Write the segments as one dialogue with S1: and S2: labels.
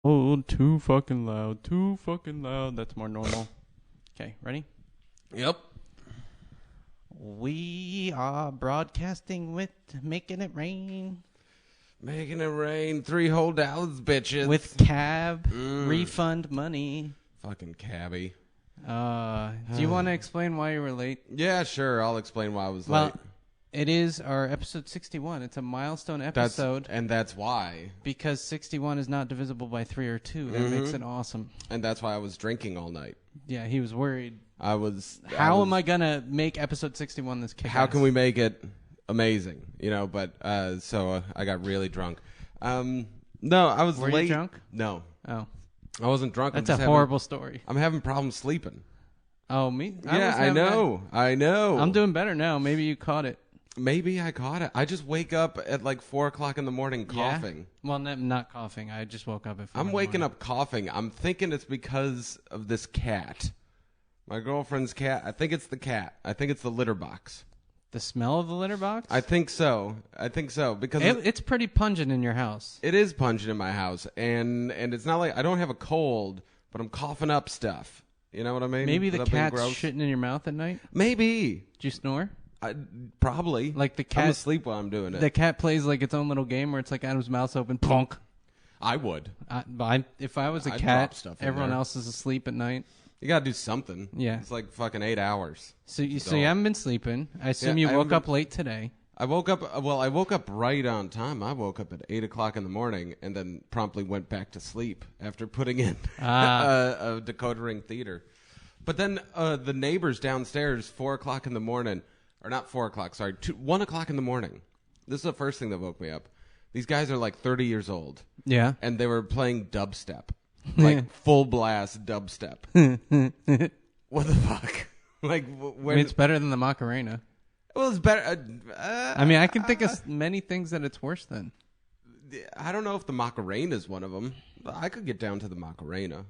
S1: Oh, too fucking loud. Too fucking loud. That's more normal. Okay, ready?
S2: Yep.
S1: We are broadcasting with Making It Rain.
S2: Making it rain $3 whole bitches.
S1: With cab refund money.
S2: Fucking cabbie.
S1: Do you want to explain why you were late?
S2: Yeah, sure. I'll explain why I was late.
S1: It is our episode 61. It's a milestone episode.
S2: That's why.
S1: Because 61 is not divisible by 3 or 2. That makes it awesome.
S2: And that's why I was drinking all night.
S1: Yeah, he was worried.
S2: How
S1: am I going to make episode 61 this kick-ass?
S2: How can we make it amazing? You know, but so I got really drunk. No, I was late.
S1: Were you drunk?
S2: No.
S1: Oh.
S2: I wasn't drunk.
S1: That's a horrible story.
S2: I'm having problems sleeping.
S1: Oh, me?
S2: I know.
S1: I'm doing better now. Maybe you caught it.
S2: Maybe I caught it. I just wake up at like 4 o'clock in the morning coughing.
S1: Yeah? Well, not coughing. I just woke up at 4
S2: I'm waking up coughing. I'm thinking it's because of this cat. My girlfriend's cat. I think it's the cat. I think it's the litter box.
S1: The smell of the litter box?
S2: I think so. Because
S1: it's pretty pungent in your house.
S2: It is pungent in my house, and it's not like I don't have a cold, but I'm coughing up stuff. You know what I mean?
S1: Maybe the
S2: Without being
S1: cat's
S2: gross.
S1: shitting in your mouth at night?
S2: Maybe.
S1: Do you snore?
S2: Probably.
S1: Like the cat.
S2: I'm asleep while I'm doing it.
S1: The cat plays like its own little game where it's like Adam's mouth's open. Plonk.
S2: I would.
S1: If I was a
S2: I'd
S1: cat,
S2: drop stuff in
S1: everyone
S2: there.
S1: else is asleep at night.
S2: You gotta do something.
S1: Yeah.
S2: It's like fucking 8 hours.
S1: So you haven't been sleeping. I assume you woke up late today.
S2: I woke up right on time. I woke up at 8 o'clock in the morning and then promptly went back to sleep after putting in a decoder ring theater. But then the neighbors downstairs, 4 o'clock in the morning, or not 4 o'clock, sorry, 1 o'clock in the morning. This is the first thing that woke me up. These guys are like 30 years old.
S1: Yeah.
S2: And they were playing dubstep. Like full blast dubstep. What the fuck? Like,
S1: it's better than the Macarena.
S2: Well, it's better.
S1: I can think of many things that it's worse than.
S2: I don't know if the Macarena is one of them. I could get down to the Macarena.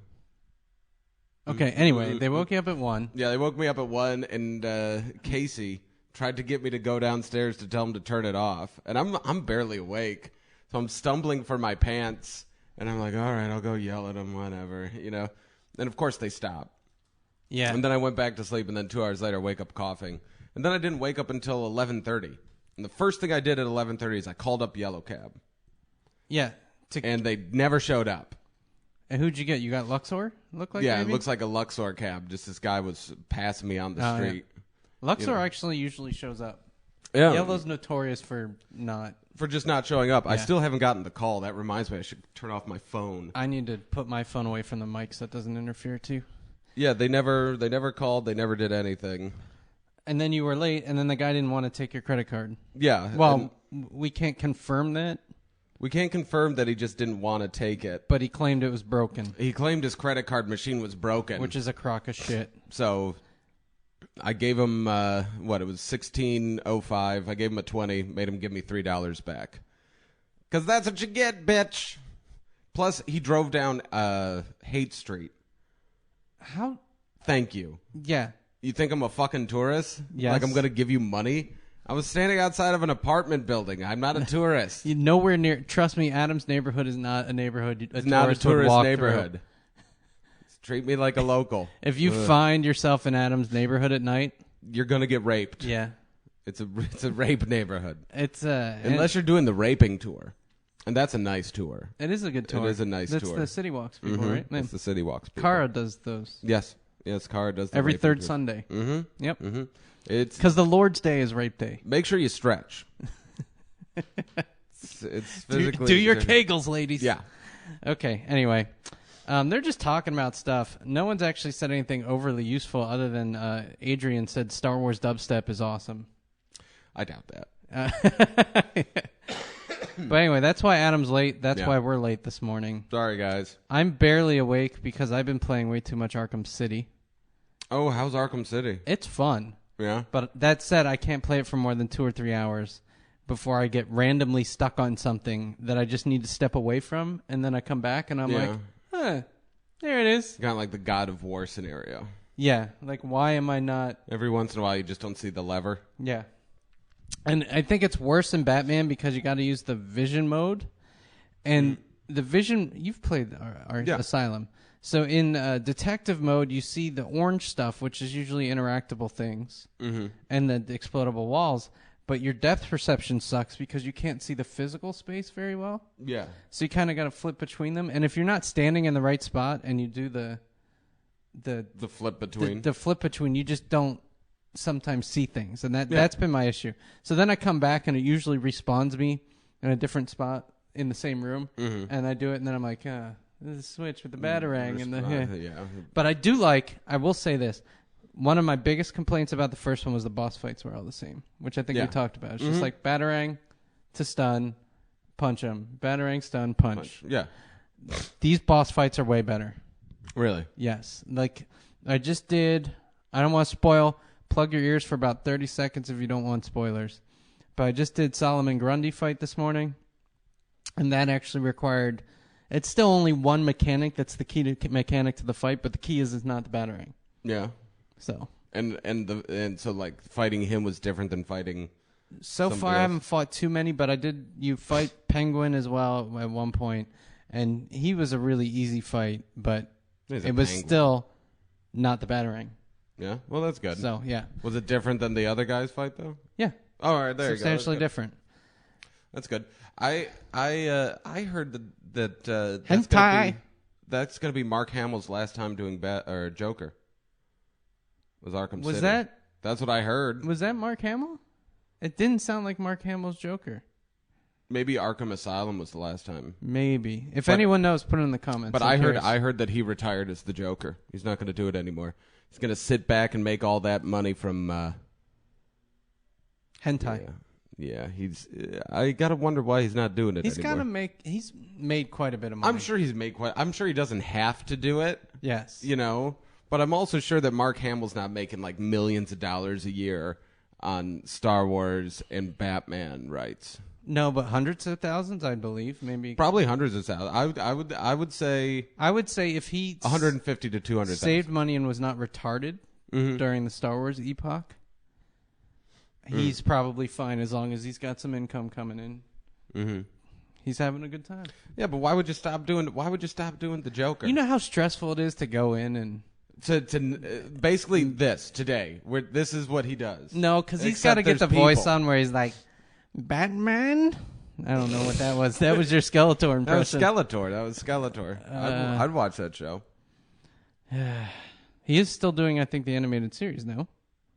S1: Okay, anyway, they woke you up at 1.
S2: Yeah, they woke me up at 1, and Casey tried to get me to go downstairs to tell him to turn it off. And I'm barely awake. So I'm stumbling for my pants. And I'm like, all right, I'll go yell at them, whatever, you know. And, of course, they stop.
S1: Yeah.
S2: And then I went back to sleep, and then 2 hours later, wake up coughing. And then I didn't wake up until 11:30. And the first thing I did at 11:30 is I called up Yellow Cab.
S1: Yeah.
S2: And they never showed up.
S1: And who'd you get? You got Luxor?
S2: It looks like a Luxor cab. Just this guy was passing me on the street.
S1: Yeah. Luxor actually usually shows up.
S2: Yeah.
S1: Yellow's notorious for not.
S2: For just not showing up.
S1: Yeah.
S2: I still haven't gotten the call. That reminds me I should turn off my phone.
S1: I need to put my phone away from the mic so it doesn't interfere too.
S2: Yeah, they never called. They never did anything.
S1: And then you were late, and then the guy didn't want to take your credit card.
S2: Yeah.
S1: Well, we can't confirm that.
S2: We can't confirm that he just didn't want to take it.
S1: But he claimed it was broken.
S2: He claimed his credit card machine was broken.
S1: Which is a crock of shit.
S2: So I gave him, it was $16.05. I gave him a 20, made him give me $3 back. Because that's what you get, bitch. Plus, he drove down Haight Street.
S1: How?
S2: Thank you.
S1: Yeah.
S2: You think I'm a fucking tourist?
S1: Yes.
S2: Like I'm going to give you money? I was standing outside of an apartment building. I'm not a tourist.
S1: You're nowhere near. Trust me, Adam's neighborhood is not a neighborhood.
S2: It's not a tourist neighborhood. Treat me like a local.
S1: If you find yourself in Adam's neighborhood at night,
S2: you're going to get raped.
S1: Yeah.
S2: It's a rape neighborhood.
S1: It's
S2: unless you're doing the raping tour. And that's a nice tour.
S1: It is a good tour.
S2: It is a nice tour.
S1: That's the City Walks people, right?
S2: That's the City Walks people.
S1: Cara does those.
S2: Yes, Cara does the
S1: every
S2: raping
S1: third
S2: tour.
S1: Sunday.
S2: Mm-hmm.
S1: Yep.
S2: Mm-hmm. It's
S1: because the Lord's Day is rape day.
S2: Make sure you stretch. it's physically
S1: do your Kegels, ladies.
S2: Yeah.
S1: Okay. Anyway, they're just talking about stuff. No one's actually said anything overly useful other than Adrian said Star Wars dubstep is awesome.
S2: I doubt that.
S1: But anyway, that's why Adam's late. That's why we're late this morning.
S2: Sorry, guys.
S1: I'm barely awake because I've been playing way too much Arkham City.
S2: Oh, how's Arkham City?
S1: It's fun.
S2: Yeah.
S1: But that said, I can't play it for more than 2 or 3 hours before I get randomly stuck on something that I just need to step away from, and then I come back and I'm like, there it is.
S2: Kind of like the God of War scenario.
S1: Yeah. Like, why am I not...
S2: Every once in a while, you just don't see the lever.
S1: Yeah. And I think it's worse than Batman because you got to use the vision mode. And the vision. You've played our
S2: Yeah.
S1: Asylum. So in detective mode, you see the orange stuff, which is usually interactable things, and the explodable walls. But your depth perception sucks because you can't see the physical space very well.
S2: Yeah.
S1: So you kind of got to flip between them. And if you're not standing in the right spot and you do the
S2: flip between.
S1: The flip between, you just don't sometimes see things. And that's been my issue. So then I come back and it usually respawns me in a different spot in the same room. And I do it and then I'm like, this is a switch with the batarang.
S2: Yeah.
S1: But I will say this. One of my biggest complaints about the first one was the boss fights were all the same, which I think we talked about. It's just like batarang to stun, punch him. Batarang, stun, punch.
S2: Yeah.
S1: These boss fights are way better.
S2: Really?
S1: Yes. Like, I just did, I don't want to spoil, plug your ears for about 30 seconds if you don't want spoilers. But I just did Solomon Grundy fight this morning, and that actually required, it's still only one mechanic that's the key to mechanic to the fight, but the key is not the batarang.
S2: Yeah.
S1: So.
S2: And so like fighting him was different than fighting.
S1: So far, I haven't fought too many, but you fight Penguin as well at one point, and he was a really easy fight, but it was still not the batarang.
S2: Yeah, well, that's good.
S1: So yeah,
S2: was it different than the other guy's fight though?
S1: Yeah.
S2: Oh, all right, there you go.
S1: Substantially different.
S2: That's good. I heard that that's gonna be Mark Hamill's last time doing Joker. Was Arkham City. That's what I heard.
S1: Was that Mark Hamill? It didn't sound like Mark Hamill's Joker.
S2: Maybe Arkham Asylum was the last time.
S1: Maybe. If anyone knows, put it in the comments.
S2: But I heard that he retired as the Joker. He's not going to do it anymore. He's going to sit back and make all that money from
S1: hentai.
S2: Yeah, I got to wonder why he's not doing it anymore.
S1: He's made quite a bit of money.
S2: I'm sure he doesn't have to do it.
S1: Yes.
S2: You know, but I'm also sure that Mark Hamill's not making like millions of dollars a year on Star Wars and Batman rights.
S1: No, but hundreds of thousands, I believe. Maybe
S2: probably hundreds of thousands. I would say
S1: if he
S2: 150 to 200
S1: saved money and was not retarded during the Star Wars epoch, he's probably fine as long as he's got some income coming in. Mm-hmm. He's having a good time.
S2: Yeah, but why would you stop doing the Joker?
S1: You know how stressful it is to go in and
S2: to basically this today, where this is what he does.
S1: No, because he's got to get the voice on where he's like, Batman? I don't know what that was. That was your Skeletor impression.
S2: That was Skeletor. I'd watch that show.
S1: He is still doing, I think, the animated series, no?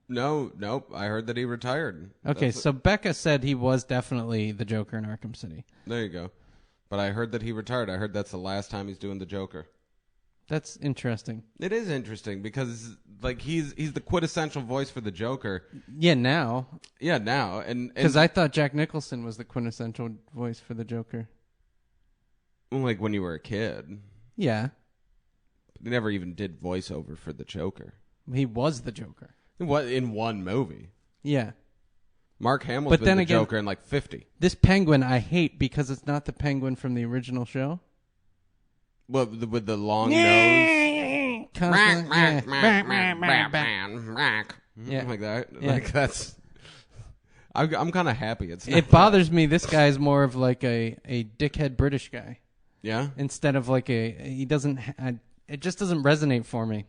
S2: Nope. I heard that he retired.
S1: Okay, so Becca said he was definitely the Joker in Arkham City.
S2: There you go. But I heard that he retired. I heard that's the last time he's doing the Joker.
S1: That's interesting.
S2: It is interesting because like he's the quintessential voice for the Joker.
S1: Yeah, now.
S2: And
S1: because I thought Jack Nicholson was the quintessential voice for the Joker.
S2: Like when you were a kid.
S1: Yeah.
S2: They never even did voiceover for the Joker.
S1: He was the Joker.
S2: What, in one movie?
S1: Yeah.
S2: Mark Hamill's been the Joker in like 50.
S1: This Penguin I hate because it's not the Penguin from the original show.
S2: Well, with the long nose.
S1: Yeah.
S2: Like that. Yeah. Like that's... I'm kind of happy.
S1: It bothers me. This guy's more of like a dickhead British guy.
S2: Yeah?
S1: Instead of like it just doesn't resonate for me.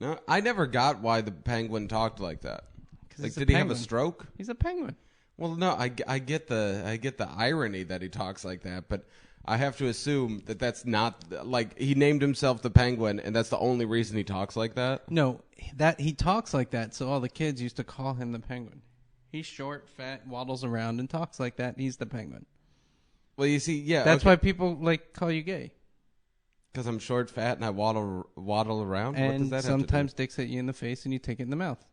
S2: No, I never got why the Penguin talked like that. Like, did he have a stroke?
S1: He's a penguin.
S2: Well, no, I get the irony that he talks like that, but I have to assume that that's not like he named himself the Penguin, and that's the only reason he talks like that.
S1: No, that he talks like that, so all the kids used to call him the Penguin. He's short, fat, waddles around, and talks like that. He's the Penguin.
S2: Well, you see, yeah,
S1: that's why people like call you gay.
S2: Because I'm short, fat, and I waddle around?
S1: And
S2: what does that
S1: sometimes dicks hit you in the face and you take it in the mouth.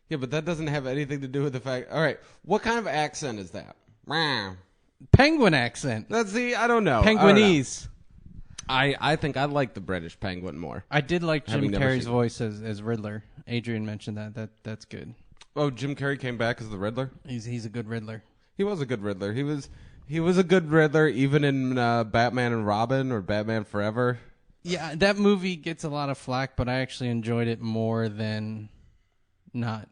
S2: Yeah, but that doesn't have anything to do with the fact... All right, what kind of accent is that?
S1: Penguin accent.
S2: I don't know.
S1: Penguinese.
S2: I think I like the British Penguin more.
S1: I did like Jim Carrey's voice as Riddler. Adrian mentioned that. That's good.
S2: Oh, Jim Carrey came back as the Riddler?
S1: He's a good Riddler.
S2: He was a good Riddler. He was a good Riddler even in Batman and Robin or Batman Forever.
S1: Yeah, that movie gets a lot of flack, but I actually enjoyed it more than not.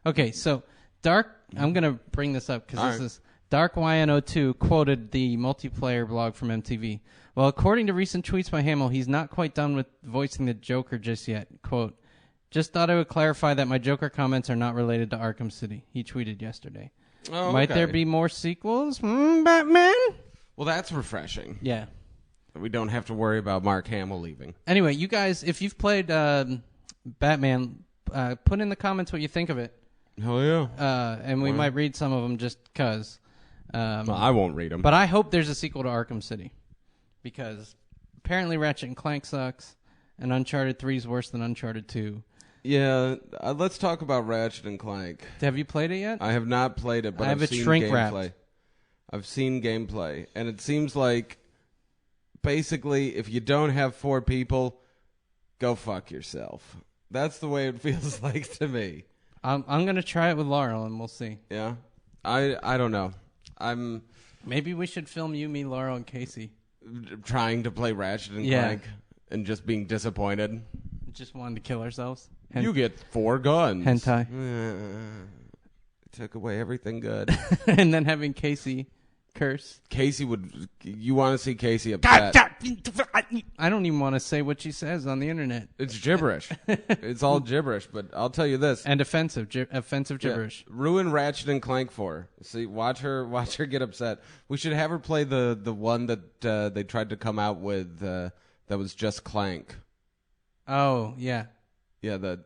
S1: Okay, so I'm going to bring this up because DarkYN02 quoted the multiplayer blog from MTV. Well, according to recent tweets by Hamill, he's not quite done with voicing the Joker just yet. Quote, just thought I would clarify that my Joker comments are not related to Arkham City. He tweeted yesterday.
S2: Oh,
S1: Might there be more sequels? Batman?
S2: Well, that's refreshing.
S1: Yeah.
S2: We don't have to worry about Mark Hamill leaving.
S1: Anyway, you guys, if you've played Batman, put in the comments what you think of it.
S2: Hell yeah.
S1: And we might read some of them just because.
S2: Well, I won't read them.
S1: But I hope there's a sequel to Arkham City. Because apparently Ratchet and Clank sucks, and Uncharted 3 is worse than Uncharted 2.
S2: Yeah, let's talk about Ratchet and Clank.
S1: Have you played it yet?
S2: I have not played it, but I've seen gameplay. I've seen gameplay, and it seems like basically if you don't have 4 people, go fuck yourself. That's the way it feels like to me.
S1: I'm going to try it with Laurel, and we'll see.
S2: Yeah? I don't know.
S1: Maybe we should film you, me, Laurel, and Casey.
S2: Trying to play Ratchet and Clank and just being disappointed.
S1: Just wanted to kill ourselves.
S2: You get 4 guns.
S1: Hentai.
S2: Took away everything good.
S1: And then having Casey curse.
S2: Casey would... You want to see Casey upset.
S1: I don't even want to say what she says on the internet.
S2: It's gibberish. It's all gibberish, but I'll tell you this.
S1: And offensive gibberish.
S2: Yeah. Ruin Ratchet and Clank for her. See, watch her get upset. We should have her play the one that they tried to come out with that was just Clank.
S1: Oh, yeah.
S2: Yeah,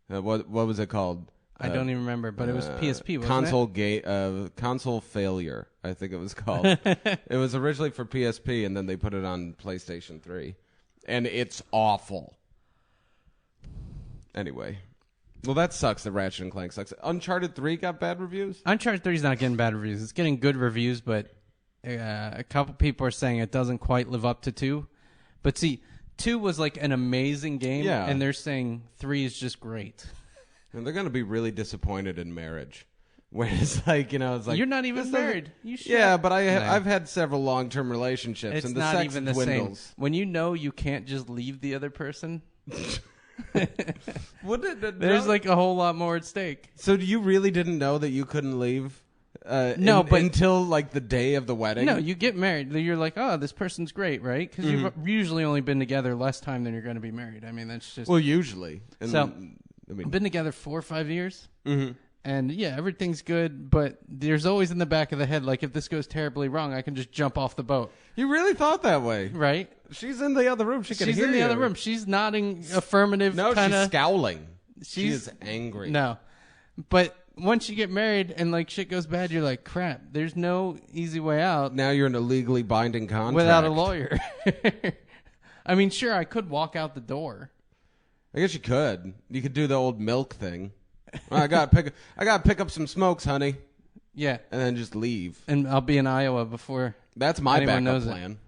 S2: what was it called?
S1: I don't even remember, but it was PSP, wasn't
S2: it? Console failure, I think it was called. It was originally for PSP, and then they put it on PlayStation 3. And it's awful. Anyway. Well, that sucks that Ratchet and Clank sucks. Uncharted 3 got bad reviews?
S1: Uncharted 3 is not getting bad reviews. It's getting good reviews, but a couple people are saying it doesn't quite live up to 2. But see, 2 was like an amazing game, and they're saying 3 is just great.
S2: And they're going to be really disappointed in marriage. Whereas, like, it's like...
S1: You're not even married. You should.
S2: Yeah, but I've had several long-term relationships,
S1: it's
S2: and the
S1: not
S2: sex
S1: even the
S2: dwindles.
S1: Same. When you know you can't just leave the other person, there's like a whole lot more at stake.
S2: So you really didn't know that you couldn't leave?
S1: But
S2: until like the day of the wedding?
S1: No, you get married. You're like, oh, this person's great, right? Because you've usually only been together less time than you're going to be married. I mean, that's just...
S2: Well, usually.
S1: I've been together 4 or 5 years, and yeah, everything's good, but there's always in the back of the head, like, if this goes terribly wrong, I can just jump off the boat.
S2: You really thought that way?
S1: Right?
S2: She's in the other room. She's
S1: in the other room. She's nodding affirmative.
S2: No,
S1: kinda,
S2: she's scowling. She is angry.
S1: No. But once you get married and, like, shit goes bad, you're like, crap, there's no easy way out.
S2: Now you're in a legally binding contract.
S1: Without a lawyer. I mean, sure, I could walk out the door.
S2: I guess you could. You could do the old milk thing. I got to pick up some smokes, honey.
S1: Yeah.
S2: And then just leave.
S1: And I'll be in Iowa before.
S2: That's my
S1: backup
S2: backup plan.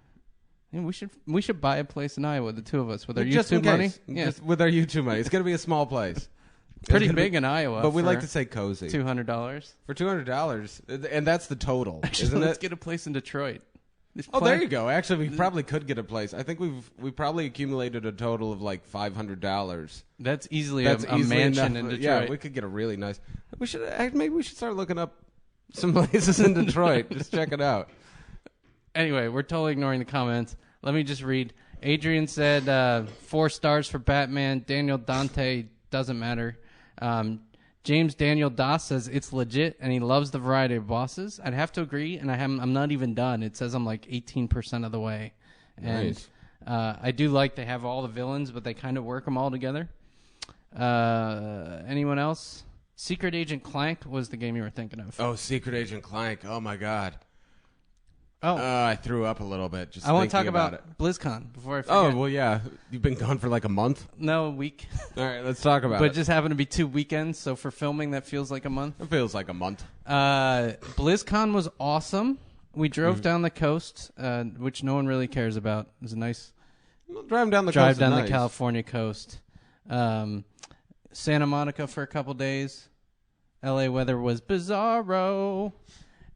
S1: Yeah, we should buy a place in Iowa, the two of us, with our YouTube money.
S2: Yeah. Just with our YouTube money. It's going to be a small place.
S1: Pretty big in Iowa.
S2: But we like to say cozy.
S1: $200.
S2: For $200. And that's the total,
S1: Actually,
S2: isn't
S1: let's
S2: it?
S1: get a place in Detroit.
S2: Oh, there you go. Actually, we probably could get a place. I think we probably accumulated a total of like $500.
S1: That's easily a mansion in Detroit.
S2: Yeah, we could get a really nice. Maybe we should start looking up some places in Detroit. Just check it out.
S1: Anyway, we're totally ignoring the comments. Let me just read. Adrian said 4 stars for Batman. Daniel Dante doesn't matter. James Daniel Doss says it's legit, and he loves the variety of bosses. I'd have to agree, and I'm not even done. It says I'm like 18% of the way. And
S2: nice.
S1: I do like they have all the villains, but they kind of work them all together. Anyone else? Secret Agent Clank was the game you were thinking of.
S2: Oh, Secret Agent Clank. Oh, my God.
S1: Oh,
S2: I threw up a little bit.
S1: I want to talk about BlizzCon before I forget.
S2: Oh, well, yeah. You've been gone for like a month?
S1: No, a week.
S2: All right, let's talk about it.
S1: But it just happened to be 2 weekends, so for filming, that feels like a month.
S2: It feels like a month.
S1: BlizzCon was awesome. We drove down the coast, which no one really cares about. It was a nice
S2: drive down the
S1: California coast. Santa Monica for a couple days. LA weather was bizarro.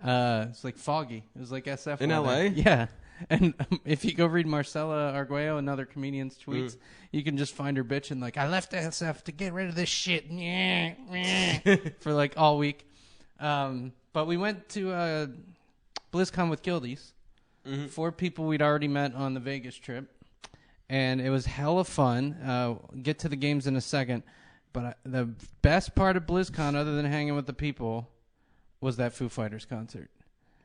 S1: It's like foggy. It was like SF
S2: in
S1: weather.
S2: LA.
S1: Yeah, and if you go read Marcella Arguello and other comedians' tweets, you can just find her bitching like, "I left SF to get rid of this shit," for like all week. But we went to BlizzCon with Guildies. 4 people we'd already met on the Vegas trip. And it was hella fun. Get to the games in a second. But the best part of BlizzCon, other than hanging with the people, was that Foo Fighters concert.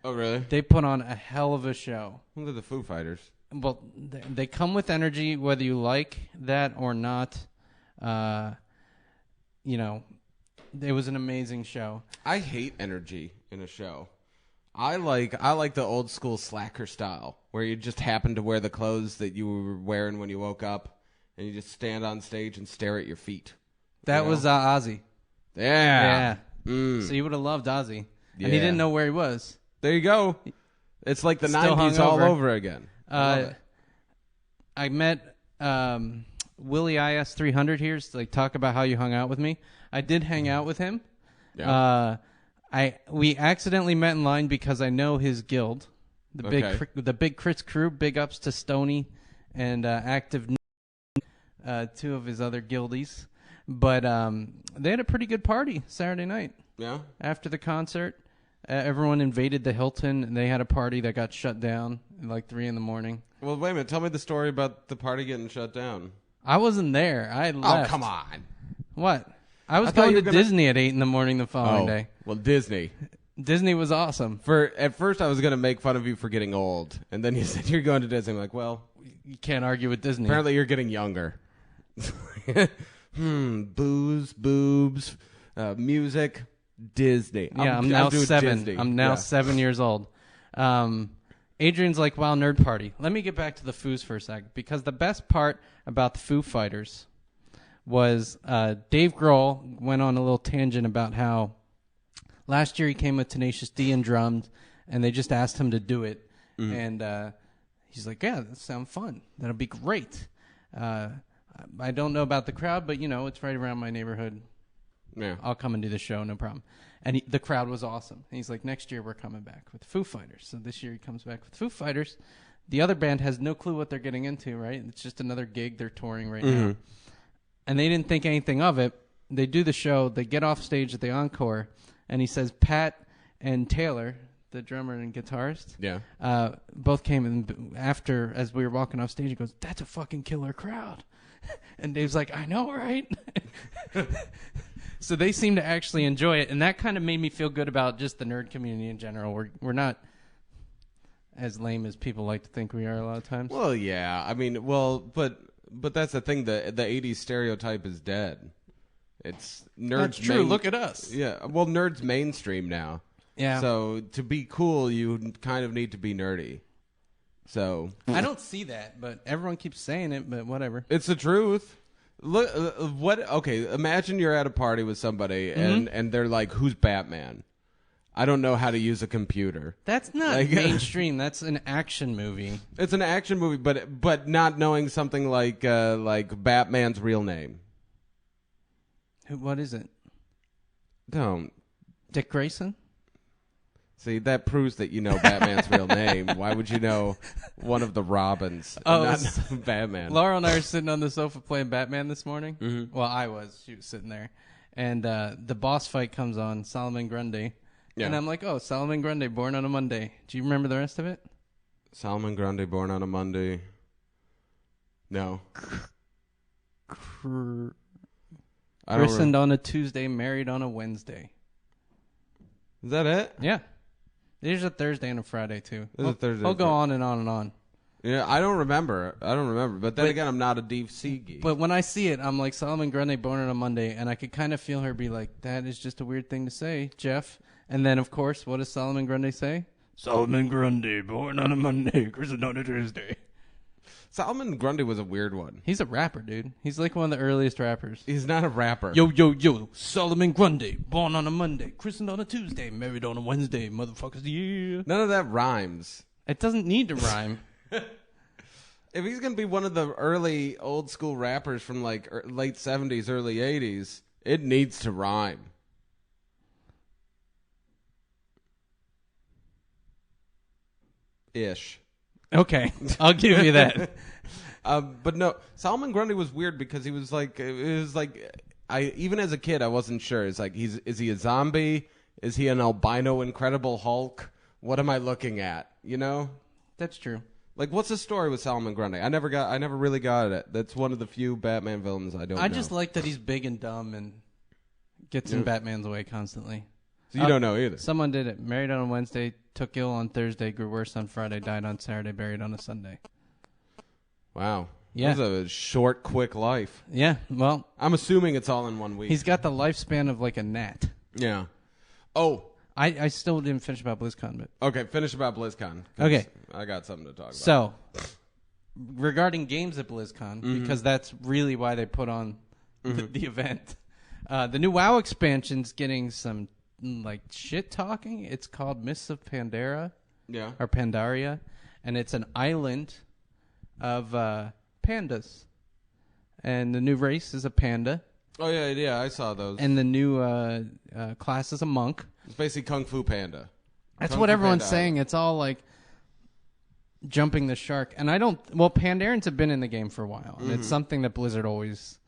S2: Oh, really?
S1: They put on a hell of a show.
S2: Who are the Foo Fighters?
S1: Well, they come with energy, whether you like that or not. You know, it was an amazing show.
S2: I hate energy in a show. I like the old school slacker style, where you just happen to wear the clothes that you were wearing when you woke up, and you just stand on stage and stare at your feet.
S1: That was Ozzy.
S2: Yeah.
S1: So you would have loved Ozzy. And he didn't know where he was.
S2: There you go. It's like the
S1: Still
S2: 90s
S1: hungover.
S2: all over again.
S1: I met Willie IS 300 here to talk about how you hung out with me. I did hang out with him.
S2: Yeah.
S1: We accidentally met in line because I know his guild, the big Chris crew. Big ups to Stoney and Active, 2 of his other guildies. But they had a pretty good party Saturday night.
S2: Yeah.
S1: After the concert, everyone invaded the Hilton, and they had a party that got shut down at like 3 a.m.
S2: Well, wait a minute. Tell me the story about the party getting shut down.
S1: I wasn't there. I left.
S2: Oh, come on.
S1: What? I was
S2: I thought
S1: going
S2: you
S1: to
S2: were gonna-
S1: Disney at 8 a.m. the following day.
S2: Well, Disney.
S1: Disney was awesome.
S2: At first, I was going to make fun of you for getting old, and then you said you're going to Disney. I'm like, well,
S1: You can't argue with Disney.
S2: apparently you're getting younger. Booze, boobs, music, Disney.
S1: I'm now
S2: doing
S1: 7.
S2: Disney.
S1: I'm now 7 years old. Adrian's like, wow, nerd party. Let me get back to the Foos for a second, because the best part about the Foo Fighters was Dave Grohl went on a little tangent about how last year he came with Tenacious D and drummed, and they just asked him to do it. And he's like, yeah, that sounds fun. That'll be great. I don't know about the crowd, but, it's right around my neighborhood.
S2: Yeah.
S1: I'll come and do the show, no problem. And the crowd was awesome. And he's like, next year we're coming back with Foo Fighters. So this year he comes back with Foo Fighters. The other band has no clue what they're getting into, right? It's just another gig they're touring right now. And they didn't think anything of it. They do the show. They get off stage at the encore. And he says Pat and Taylor, the drummer and guitarist, both came in after, as we were walking off stage. He goes, that's a fucking killer crowd. And Dave's like, I know, right? So they seem to actually enjoy it, and that kind of made me feel good about just the nerd community in general. We're not as lame as people like to think we are a lot of times.
S2: Well, yeah. I mean, but that's the thing. The 80s stereotype is dead. It's nerds.
S1: That's true. Look at us.
S2: Yeah. Well, nerds mainstream now.
S1: Yeah.
S2: So to be cool, you kind of need to be nerdy. So
S1: I don't see that, but everyone keeps saying it. But whatever.
S2: it's the truth. Look, Okay, imagine you're at a party with somebody and they're like, "Who's Batman?" I don't know how to use a computer.
S1: That's not mainstream. That's an action movie.
S2: It's an action movie, but not knowing something like Batman's real name.
S1: What is it?
S2: Don't.
S1: Dick Grayson?
S2: See, that proves that you know Batman's real name. Why would you know one of the Robins and not know Batman?
S1: Laura and I are sitting on the sofa playing Batman this morning.
S2: Mm-hmm.
S1: Well, I was. She was sitting there. And the boss fight comes on, Solomon Grundy. Yeah. And I'm like, oh, Solomon Grundy, born on a Monday. Do you remember the rest of it?
S2: Solomon Grundy, born on a Monday. No.
S1: Christened on a Tuesday, married on a Wednesday.
S2: Is that it?
S1: Yeah. There's a Thursday and a Friday, too.
S2: There's a Thursday.
S1: I'll go on and on and on.
S2: Yeah, I don't remember. But then again, I'm not a DC geek.
S1: But when I see it, I'm like, Solomon Grundy, born on a Monday. And I could kind of feel her be like, that is just a weird thing to say, Jeff. And then, of course, what does Solomon Grundy say? Solomon Grundy, born on a Monday, christened on a Tuesday.
S2: Solomon Grundy was a weird one.
S1: He's a rapper, dude. He's like one of the earliest rappers.
S2: He's not a rapper.
S1: Yo, Solomon Grundy, born on a Monday, christened on a Tuesday, married on a Wednesday, motherfuckers, yeah.
S2: None of that rhymes.
S1: It doesn't need to rhyme.
S2: If he's going to be one of the early old school rappers from like late 70s, early 80s, it needs to rhyme. Ish.
S1: Okay, I'll give you that.
S2: But no, Solomon Grundy was weird because he was like, even as a kid, I wasn't sure. It's like, is he a zombie? Is he an albino Incredible Hulk? what am I looking at? You know?
S1: That's true.
S2: Like, what's the story with Solomon Grundy? I never really got it. That's one of the few Batman villains I don't know.
S1: I just like that he's big and dumb and gets in Batman's way constantly.
S2: So you don't know either.
S1: Someone did it. Married on a Wednesday, took ill on Thursday, grew worse on Friday, died on Saturday, buried on a Sunday.
S2: Wow.
S1: Yeah.
S2: That's a short, quick life.
S1: Yeah, well.
S2: I'm assuming it's all in 1 week.
S1: He's got the lifespan of like a gnat.
S2: Yeah. Oh.
S1: I still didn't finish about BlizzCon, but...
S2: Okay, finish about BlizzCon.
S1: Okay.
S2: I got something to talk about.
S1: So, regarding games at BlizzCon, because that's really why they put on the event, the new WoW expansion's getting some, like, shit-talking. It's called Mists of Pandaria.
S2: Yeah.
S1: Or Pandaria. And it's an island of pandas. And the new race is a panda.
S2: Oh, yeah, I saw those.
S1: And the new class is a monk.
S2: It's basically Kung Fu Panda.
S1: That's what everyone's saying. It's all like jumping the shark. And Pandarians have been in the game for a while. And it's something that Blizzard always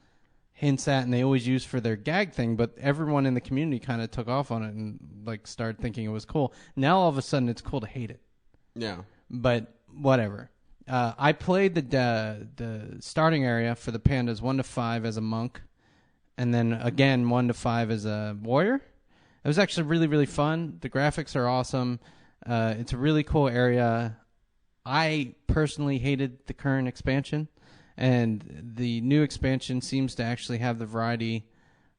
S1: hints at and they always use for their gag thing. But everyone in the community kind of took off on it and like started thinking it was cool. Now all of a sudden it's cool to hate it.
S2: Yeah.
S1: But whatever. I played the starting area for the pandas 1 to 5 as a monk. And then again 1 to 5 as a warrior. It was actually really, really fun. The graphics are awesome. It's a really cool area. I personally hated the current expansion, and the new expansion seems to actually have the variety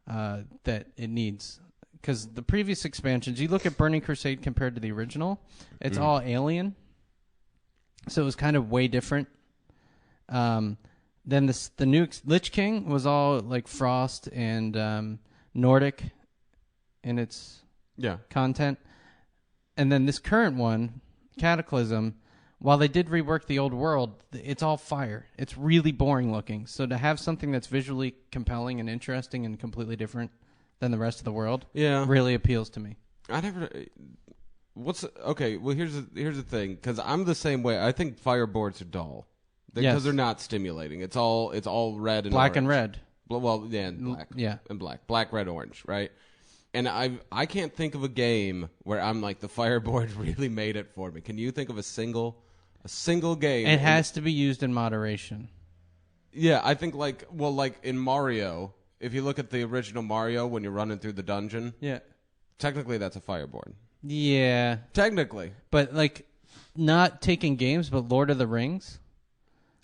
S1: that it needs. Because the previous expansions, you look at Burning Crusade compared to the original, it's all alien. So it was kind of way different. Then the new Lich King was all like Frost and Nordic in its content. And then this current one, Cataclysm, while they did rework the old world, it's all fire. It's really boring looking. So to have something that's visually compelling and interesting and completely different than the rest of the world really appeals to me.
S2: Okay, well, here's the thing, because I'm the same way. I think fireboards are dull. Because they're not stimulating. It's all red and
S1: black
S2: orange.
S1: And red.
S2: Well, yeah, and black.
S1: Yeah.
S2: And black. Black, red, orange, right? And I can't think of a game where I'm like, the fireboard really made it for me. Can you think of a single game?
S1: It has to be used in moderation.
S2: Yeah, I think like in Mario, if you look at the original Mario when you're running through the dungeon, technically that's a fireboard.
S1: Yeah.
S2: Technically.
S1: But like not taking games, but Lord of the Rings.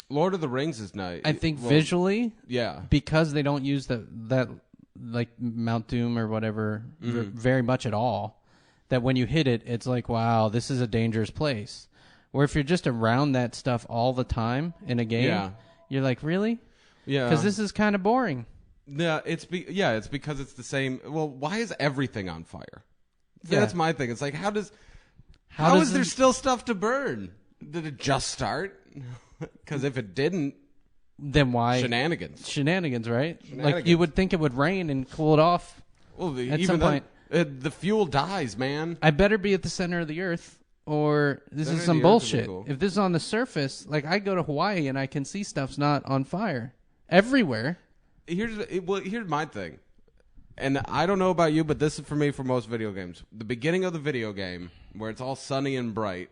S2: Lord of the Rings is nice.
S1: I think visually,
S2: yeah,
S1: because they don't use that like Mount Doom or whatever very much at all, that when you hit it, it's like, wow, this is a dangerous place. Where if you're just around that stuff all the time in a game, you're like, really?
S2: Yeah.
S1: Because this is kind of boring.
S2: Yeah, it's because it's the same. Well, why is everything on fire? Yeah. That's my thing. It's like, how is there still stuff to burn? Did it just start? Because if it didn't,
S1: then why?
S2: Shenanigans,
S1: right? Like you would think it would rain and cool it off.
S2: Well, at some point, the fuel dies, man.
S1: I better be at the center of the earth, or this is some bullshit. Cool. If this is on the surface, like I go to Hawaii and I can see stuff's not on fire everywhere.
S2: Here's my thing, and I don't know about you, but this is for me for most video games. The beginning of the video game, where it's all sunny and bright,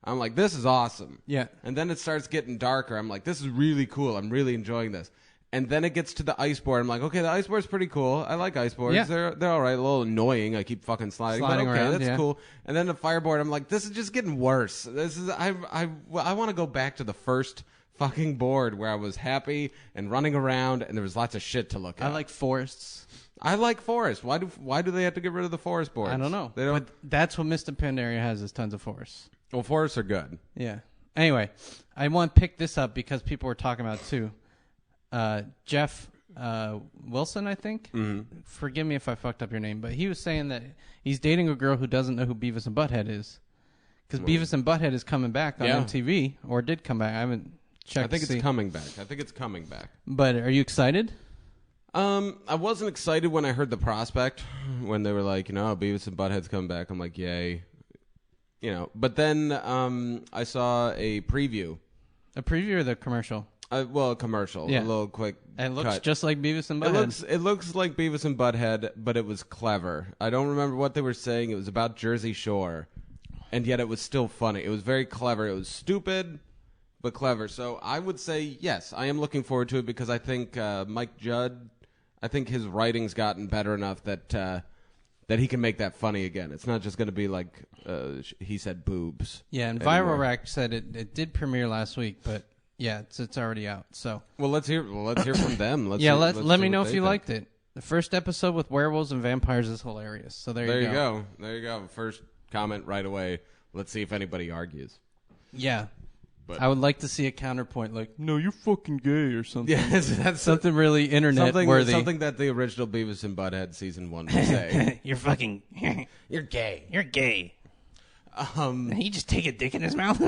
S2: I'm like, this is awesome.
S1: Yeah.
S2: And then it starts getting darker. I'm like, this is really cool. I'm really enjoying this. And then it gets to the ice board. I'm like, okay, the ice board's pretty cool. I like ice boards. Yeah. They're all right. A little annoying. I keep fucking sliding but okay, around, that's cool. And then the fireboard, I'm like, this is just getting worse. This is I want to go back to the first fucking board where I was happy and running around and there was lots of shit to look at.
S1: I like forests.
S2: I like forests. Why do they have to get rid of the forest boards?
S1: I don't know. But that's what Mr. Pandaria has, is tons of forests.
S2: Well, forests are good.
S1: Yeah. Anyway, I want to pick this up because people were talking about it too. Jeff Wilson, I think. Mm-hmm. Forgive me if I fucked up your name, but he was saying that he's dating a girl who doesn't know who Beavis and Butthead is. Because Beavis and Butthead is coming back on MTV, or did come back. I haven't checked.
S2: I think it's coming back.
S1: But are you excited?
S2: I wasn't excited when I heard the prospect, when they were like, Beavis and Butthead's coming back. I'm like, yay. But then I saw a preview.
S1: A preview or the commercial?
S2: A commercial.
S1: Yeah.
S2: A little quick
S1: And it looks just like Beavis and Butthead.
S2: It looks like Beavis and Butthead, but it was clever. I don't remember what they were saying. It was about Jersey Shore. and yet it was still funny. It was very clever. It was stupid, but clever. So I would say, yes, I am looking forward to it because I think Mike Judd, I think his writing's gotten better enough that he can make that funny again. It's not just going to be like he said boobs.
S1: Yeah, and Viral Rack said it did premiere last week, but yeah, it's already out. So
S2: let's hear from them.
S1: Let me know if you liked it. The first episode with werewolves and vampires is hilarious. So there you go.
S2: There you go. First comment right away. Let's see if anybody argues.
S1: Yeah. But I would like to see a counterpoint like, no, you're fucking gay or something.
S2: Yeah, that's
S1: something really internet-worthy.
S2: Something that the original Beavis and Butthead season 1 would say.
S1: You're fucking...
S2: You're gay.
S1: You're gay. He just take a dick in his mouth?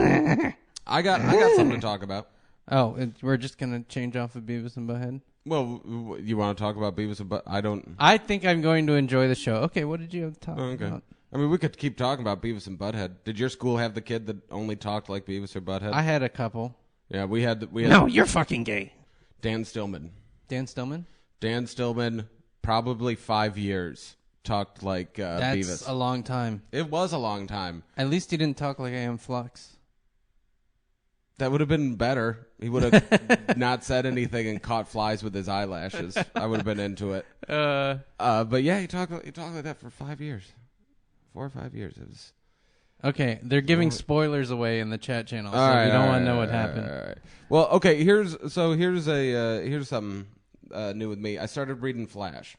S2: I got something to talk about.
S1: Oh, we're just going to change off of Beavis and Butthead?
S2: Well, you want to talk about Beavis and Butthead?
S1: I think I'm going to enjoy the show. Okay, what did you have to talk about?
S2: I mean, we could keep talking about Beavis and Butthead. Did your school have the kid that only talked like Beavis or Butthead?
S1: I had a couple.
S2: Yeah, we had.
S1: No, you're fucking gay.
S2: Dan Stillman.
S1: Dan Stillman?
S2: Dan Stillman, probably 5 years, talked like Beavis.
S1: That's a long time.
S2: It was a long time.
S1: At least he didn't talk like I Am Flux.
S2: That would have been better. He would have not said anything and caught flies with his eyelashes. I would have been into it. But yeah, he talked like that for 5 years. 4 or 5 years. It was
S1: okay. They're giving spoilers away in the chat channel, so if you don't want to know what happened.
S2: All right. Well, okay. Here's something new with me. I started reading Flash.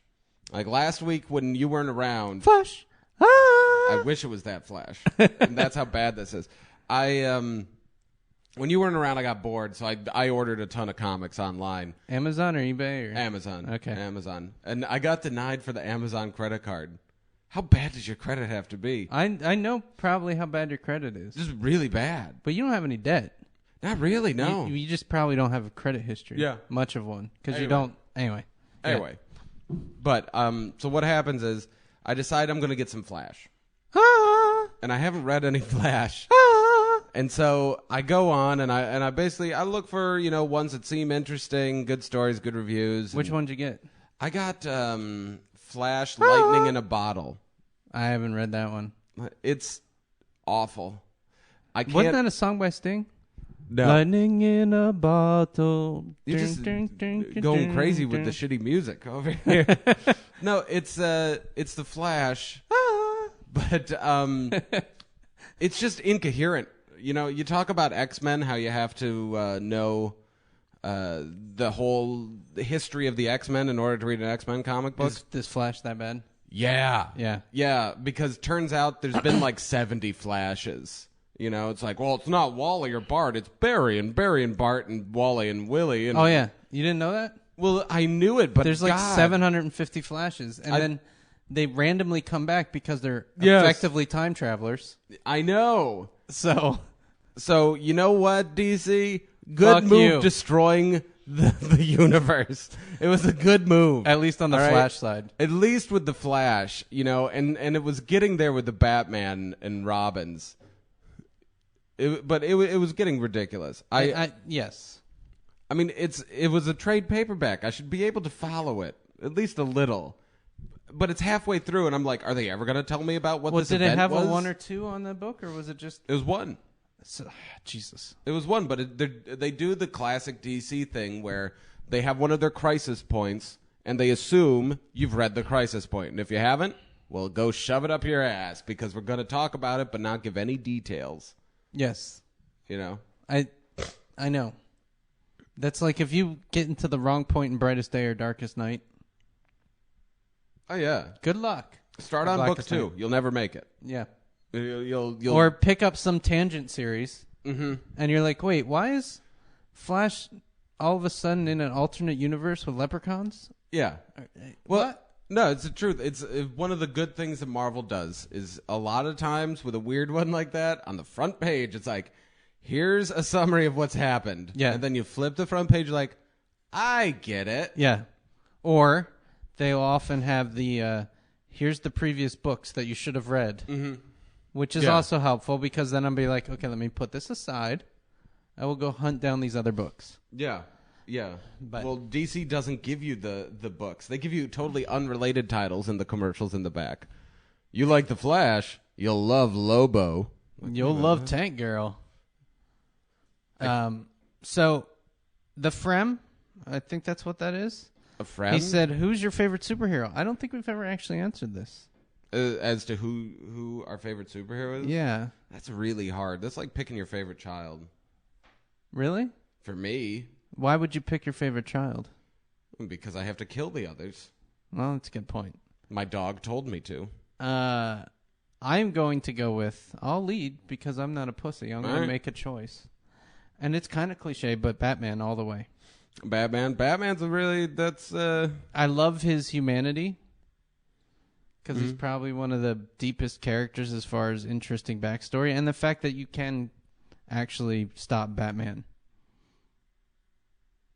S2: Like last week when you weren't around.
S1: Flash.
S2: I wish it was that Flash. And that's how bad this is. When you weren't around, I got bored, so I ordered a ton of comics online.
S1: Amazon or eBay?
S2: Amazon.
S1: Okay.
S2: Amazon. And I got denied for the Amazon credit card. How bad does your credit have to be?
S1: I know probably how bad your credit is.
S2: This is really bad.
S1: But you don't have any debt.
S2: Not really, no.
S1: You just probably don't have a credit history.
S2: Yeah.
S1: Much of one. Because you don't... Anyway.
S2: Anyway. Yeah. But, so what happens is, I decide I'm going to get some Flash. And I haven't read any Flash. And so I go on and I basically I look for, ones that seem interesting, good stories, good reviews.
S1: Which one did you get?
S2: I got Flash Lightning in a Bottle.
S1: I haven't read that one.
S2: It's awful.
S1: Wasn't that a song by Sting?
S2: No.
S1: Lightning in a bottle.
S2: You're just going crazy with the shitty music over here. No, it's the Flash. But it's just incoherent. You talk about X-Men, how you have to know the whole history of the X-Men in order to read an X-Men comic book.
S1: Is Flash that bad?
S2: Yeah.
S1: Yeah.
S2: Yeah, because turns out there's been like 70 Flashes. It's like, well, it's not Wally or Bart. It's Barry and Bart and Wally and Willie. And
S1: oh, yeah. You didn't know that?
S2: Well, I knew it, but
S1: there's like 750 Flashes. And then they randomly come back because they're effectively time travelers.
S2: I know.
S1: So
S2: you know what, DC? Good move destroying the universe. It was a good move.
S1: At least on the Flash side.
S2: At least with the Flash, and it was getting there with the Batman and Robins. But it was getting ridiculous.
S1: Yes.
S2: I mean, it was a trade paperback. I should be able to follow it, at least a little. But it's halfway through, and I'm like, are they ever going to tell me about what this event was?
S1: Did it have a 1 or 2 on the book, or was it just...
S2: It was 1.
S1: Jesus.
S2: It was 1, but they do the classic DC thing where they have one of their crisis points, and they assume you've read the crisis point. And if you haven't, well, go shove it up your ass, because we're going to talk about it, but not give any details.
S1: Yes.
S2: I
S1: know. That's like if you get into the wrong point in Brightest Day or Darkest Night.
S2: Oh, yeah.
S1: Good luck.
S2: Start on book 2. You'll never make it.
S1: Yeah.
S2: You'll
S1: Or pick up some tangent series.
S2: Mm-hmm.
S1: And you're like, wait, why is Flash all of a sudden in an alternate universe with leprechauns?
S2: Yeah. Well,
S1: what?
S2: No, it's the truth. It's one of the good things that Marvel does is a lot of times with a weird one like that, on the front page, it's like, here's a summary of what's happened.
S1: Yeah.
S2: And then you flip the front page like, I get it.
S1: Yeah. Or they'll often have the, here's the previous books that you should have read.
S2: Mm-hmm.
S1: Which is also helpful because then I'll be like, okay, let me put this aside. I will go hunt down these other books.
S2: Yeah. Yeah.
S1: But,
S2: well, DC doesn't give you the books. They give you totally unrelated titles in the commercials in the back. You like The Flash, you'll love Lobo.
S1: You'll love Tank Girl. So, the Frem, I think that's what that is.
S2: A Frem?
S1: He said, who's your favorite superhero? I don't think we've ever actually answered this.
S2: As to who our favorite superhero is?
S1: Yeah.
S2: That's really hard. That's like picking your favorite child.
S1: Really?
S2: For me.
S1: Why would you pick your favorite child?
S2: Because I have to kill the others.
S1: Well, that's a good point.
S2: My dog told me to.
S1: I'm going to go with, I'll lead because I'm not a pussy. I'm going to make a choice. And it's kind of cliche, but Batman all the way.
S2: Batman's a really, that's...
S1: I love his humanity because he's probably one of the deepest characters as far as interesting backstory. And the fact that you can actually stop Batman.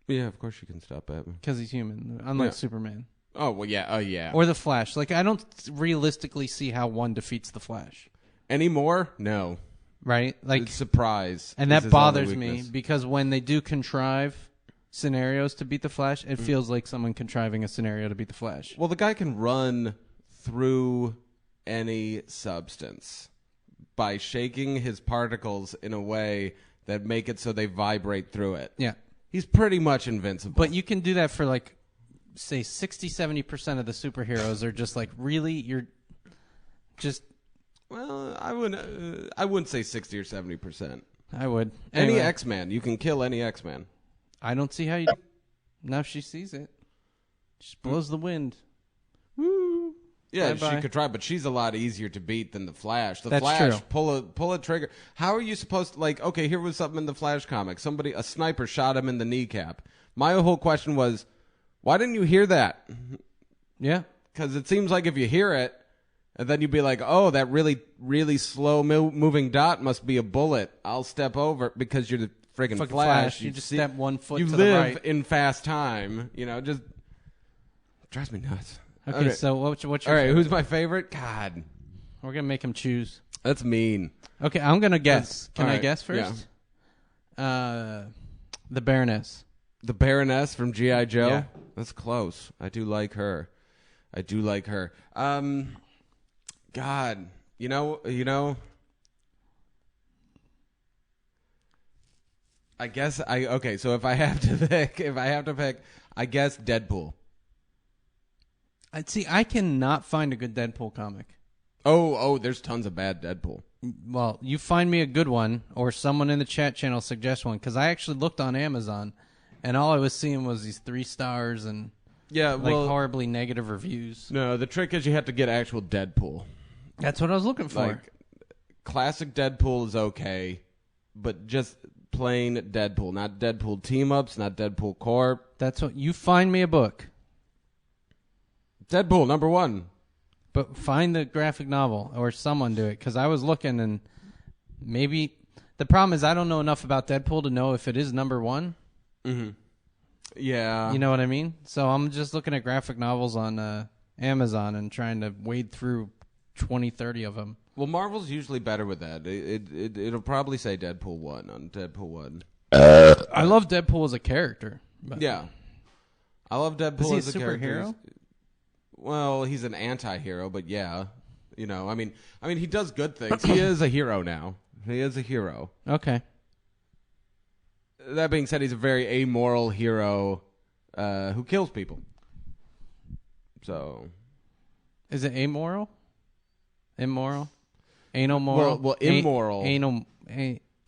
S2: Yeah, of course you can stop Batman.
S1: Because he's human, unlike Superman.
S2: Oh, well, yeah. Yeah.
S1: Or the Flash. Like, I don't realistically see how one defeats the Flash.
S2: Anymore? No.
S1: Right? Like,
S2: it's surprise.
S1: And that bothers me because when they do contrive scenarios to beat the Flash, it feels like someone contriving a scenario to beat the Flash.
S2: Well, the guy can run through any substance by shaking his particles in a way that make it so they vibrate through it.
S1: Yeah.
S2: He's pretty much invincible.
S1: But you can do that for, like, say 60-70% of the superheroes are just like, really? You're just...
S2: Well, I wouldn't say 60 or 70%.
S1: I would.
S2: Any
S1: Anyway,
S2: X-Man. You can kill any X-Man.
S1: I don't see how you... Now she sees it. She blows the wind. Woo!
S2: Yeah,
S1: Bye-bye.
S2: she could try, but she's a lot easier to beat than the Flash.
S1: That's
S2: Flash,
S1: true.
S2: pull a trigger. How are you supposed to, like, okay, here was something in the Flash comic. A sniper shot him in the kneecap. My whole question was, why didn't you hear that?
S1: Yeah.
S2: Because it seems like if you hear it, and then you'd be like, oh, that really, really slow moving dot must be a bullet. I'll step over it because you're the friggin' Flash.
S1: You just step 1 foot to
S2: you
S1: the
S2: live
S1: right.
S2: in fast time. You know, just drives me nuts.
S1: Okay, so what's your
S2: All right,
S1: favorite?
S2: who's my favorite? God.
S1: We're going to make him choose.
S2: That's mean.
S1: Okay, I'm going to guess. Can I guess
S2: Yeah.
S1: first? The Baroness.
S2: The Baroness from G.I. Joe?
S1: Yeah.
S2: That's close. I do like her. God. You know. I guess okay, so if I have to pick, I guess Deadpool.
S1: I cannot find a good Deadpool comic.
S2: Oh, there's tons of bad Deadpool.
S1: Well, you find me a good one, or someone in the chat channel suggest one, because I actually looked on Amazon, and all I was seeing was these 3 stars and horribly negative reviews.
S2: No, the trick is you have to get actual Deadpool.
S1: That's what I was looking for.
S2: Like, classic Deadpool is okay, but just plain Deadpool, not Deadpool team-ups, not Deadpool Corp.
S1: That's what you find me a book.
S2: Deadpool #1.
S1: But find the graphic novel or someone do it, because I was looking and maybe the problem is I don't know enough about Deadpool to know if it is #1.
S2: Mm-hmm. Yeah.
S1: You know what I mean? So I'm just looking at graphic novels on Amazon and trying to wade through 20, 30 of them.
S2: Well, Marvel's usually better with that. It'll probably say Deadpool 1 on Deadpool 1.
S1: I love Deadpool as a character. But
S2: Yeah. I love Deadpool
S1: is he
S2: as
S1: a
S2: a character.
S1: superhero?
S2: Well, he's an anti-hero, but yeah. You know, I mean he does good things. He is a hero now. He is a hero.
S1: Okay.
S2: That being said, he's a very amoral hero who kills people. So,
S1: Is it amoral? Immoral? Anal moral?
S2: Well, immoral.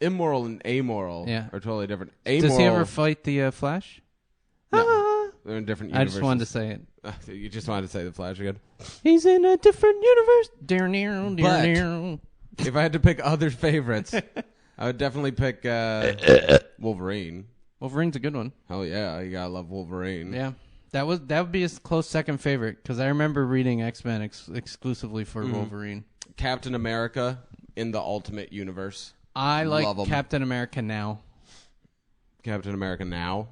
S2: Immoral and amoral are totally different. Amoral,
S1: does he ever fight the Flash?
S2: No. They're in different universes.
S1: I just wanted to say it.
S2: You just wanted to say the Flash again?
S1: He's in a different universe.
S2: If I had to pick other favorites, I would definitely pick Wolverine.
S1: Wolverine's a good one.
S2: Hell yeah, you gotta love Wolverine.
S1: Yeah, that would be a close second favorite because I remember reading X-Men exclusively for Wolverine.
S2: Captain America in the Ultimate Universe.
S1: I like Captain America now.
S2: Captain America now.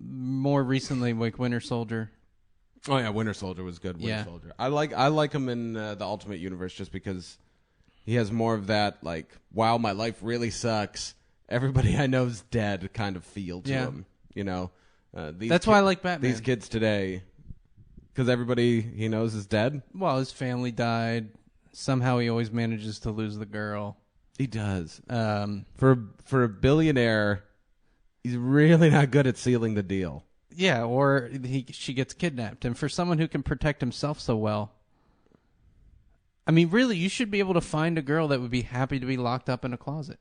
S1: More recently, like Winter Soldier.
S2: Oh yeah, Winter Soldier was good. Winter Soldier. I like him in the Ultimate Universe just because he has more of that like, wow, my life really sucks. Everybody I know's dead kind of feel to him. You know,
S1: that's why I like Batman.
S2: These kids today, because everybody he knows is dead.
S1: Well, his family died. Somehow he always manages to lose the girl.
S2: He does. For a billionaire, he's really not good at sealing the deal.
S1: Yeah, or she gets kidnapped. And for someone who can protect himself so well, I mean, really, you should be able to find a girl that would be happy to be locked up in a closet.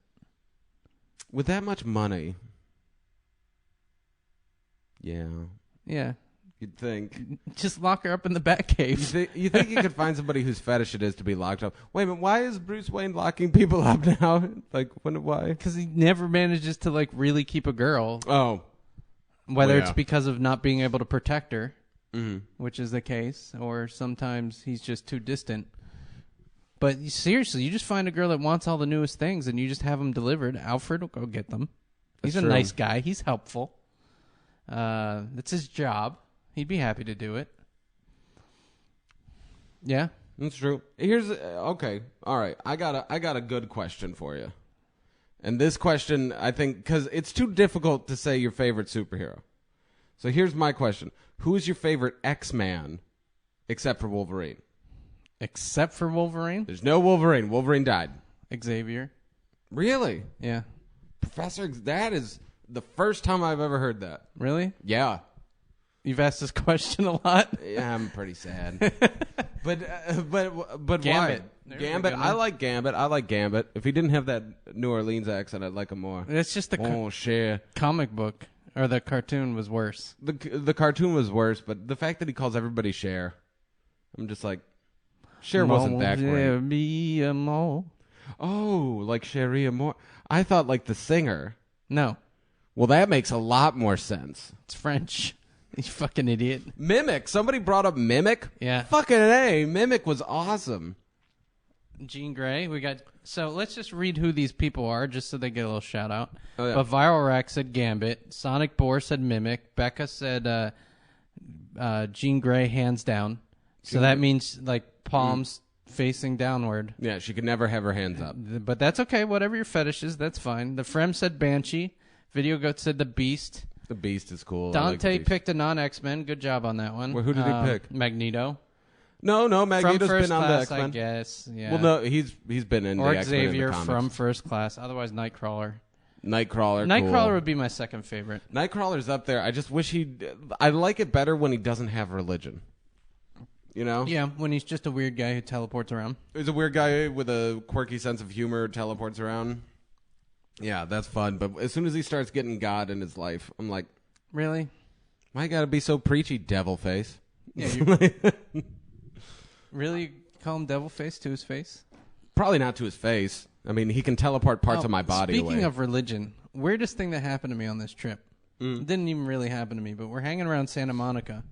S2: With that much money. Yeah.
S1: Yeah.
S2: You'd think.
S1: Just lock her up in the Batcave.
S2: You think you could find somebody whose fetish it is to be locked up? Wait a minute, why is Bruce Wayne locking people up now? Like, why?
S1: Because he never manages to, like, really keep a girl.
S2: Oh.
S1: Whether it's because of not being able to protect her,
S2: which
S1: is the case, or sometimes he's just too distant. But seriously, you just find a girl that wants all the newest things, and you just have them delivered. Alfred will go get them. He's a nice guy. He's helpful. That's his job. He'd be happy to do it. Yeah,
S2: that's true. Here's okay. All right. I got a good question for you. And this question, I think, because it's too difficult to say your favorite superhero. So here's my question: who is your favorite X-Man, except for Wolverine?
S1: Except for Wolverine?
S2: There's no Wolverine. Wolverine died.
S1: Xavier.
S2: Really?
S1: Yeah.
S2: Professor, that is the first time I've ever heard that.
S1: Really?
S2: Yeah.
S1: You've asked this question a lot.
S2: Yeah, I'm pretty sad. but
S1: Gambit.
S2: Why? Gambit. I like Gambit. If he didn't have that New Orleans accent, I'd like him more.
S1: It's just the comic book or the cartoon was worse.
S2: The cartoon was worse, but the fact that he calls everybody Cher, I'm just like, Cher wasn't that great. Oh, like Cherie Amour. I thought like the singer.
S1: No.
S2: Well, that makes a lot more sense.
S1: It's French. You fucking idiot.
S2: Mimic. Somebody brought up Mimic?
S1: Yeah.
S2: Fucking A. Mimic was awesome.
S1: Jean Grey. So let's just read who these people are just so they get a little shout out.
S2: Oh, yeah.
S1: But Viral Rack said Gambit. Sonic Boar said Mimic. Becca said Jean Grey hands down. So that means like palms facing downward.
S2: Yeah, she could never have her hands up.
S1: But that's okay. Whatever your fetish is, that's fine. The Frem said Banshee. Video Goat said the Beast.
S2: The Beast is cool.
S1: Dante picked a non-X-Men. Good job on that one.
S2: Well, who did he pick?
S1: Magneto.
S2: No, Magneto's been on the X-Men.
S1: I guess. Yeah.
S2: Well, no, he's been in the X-Men.
S1: Or Xavier
S2: in the comics.
S1: from First Class. Otherwise, Nightcrawler.
S2: Nightcrawler
S1: would be my second favorite.
S2: Nightcrawler's up there. I just wish I like it better when he doesn't have religion. You know?
S1: Yeah, when he's just a weird guy who teleports around.
S2: He's a weird guy with a quirky sense of humor, teleports around. Yeah, that's fun. But as soon as he starts getting God in his life, I'm like,
S1: really?
S2: Why you gotta be so preachy, devil face?
S1: Yeah, really? You call him devil face to his face?
S2: Probably not to his face. I mean, he can teleport parts of my body
S1: Speaking
S2: away.
S1: of religion, weirdest thing that happened to me on this trip. It didn't even really happen to me, but we're hanging around Santa Monica,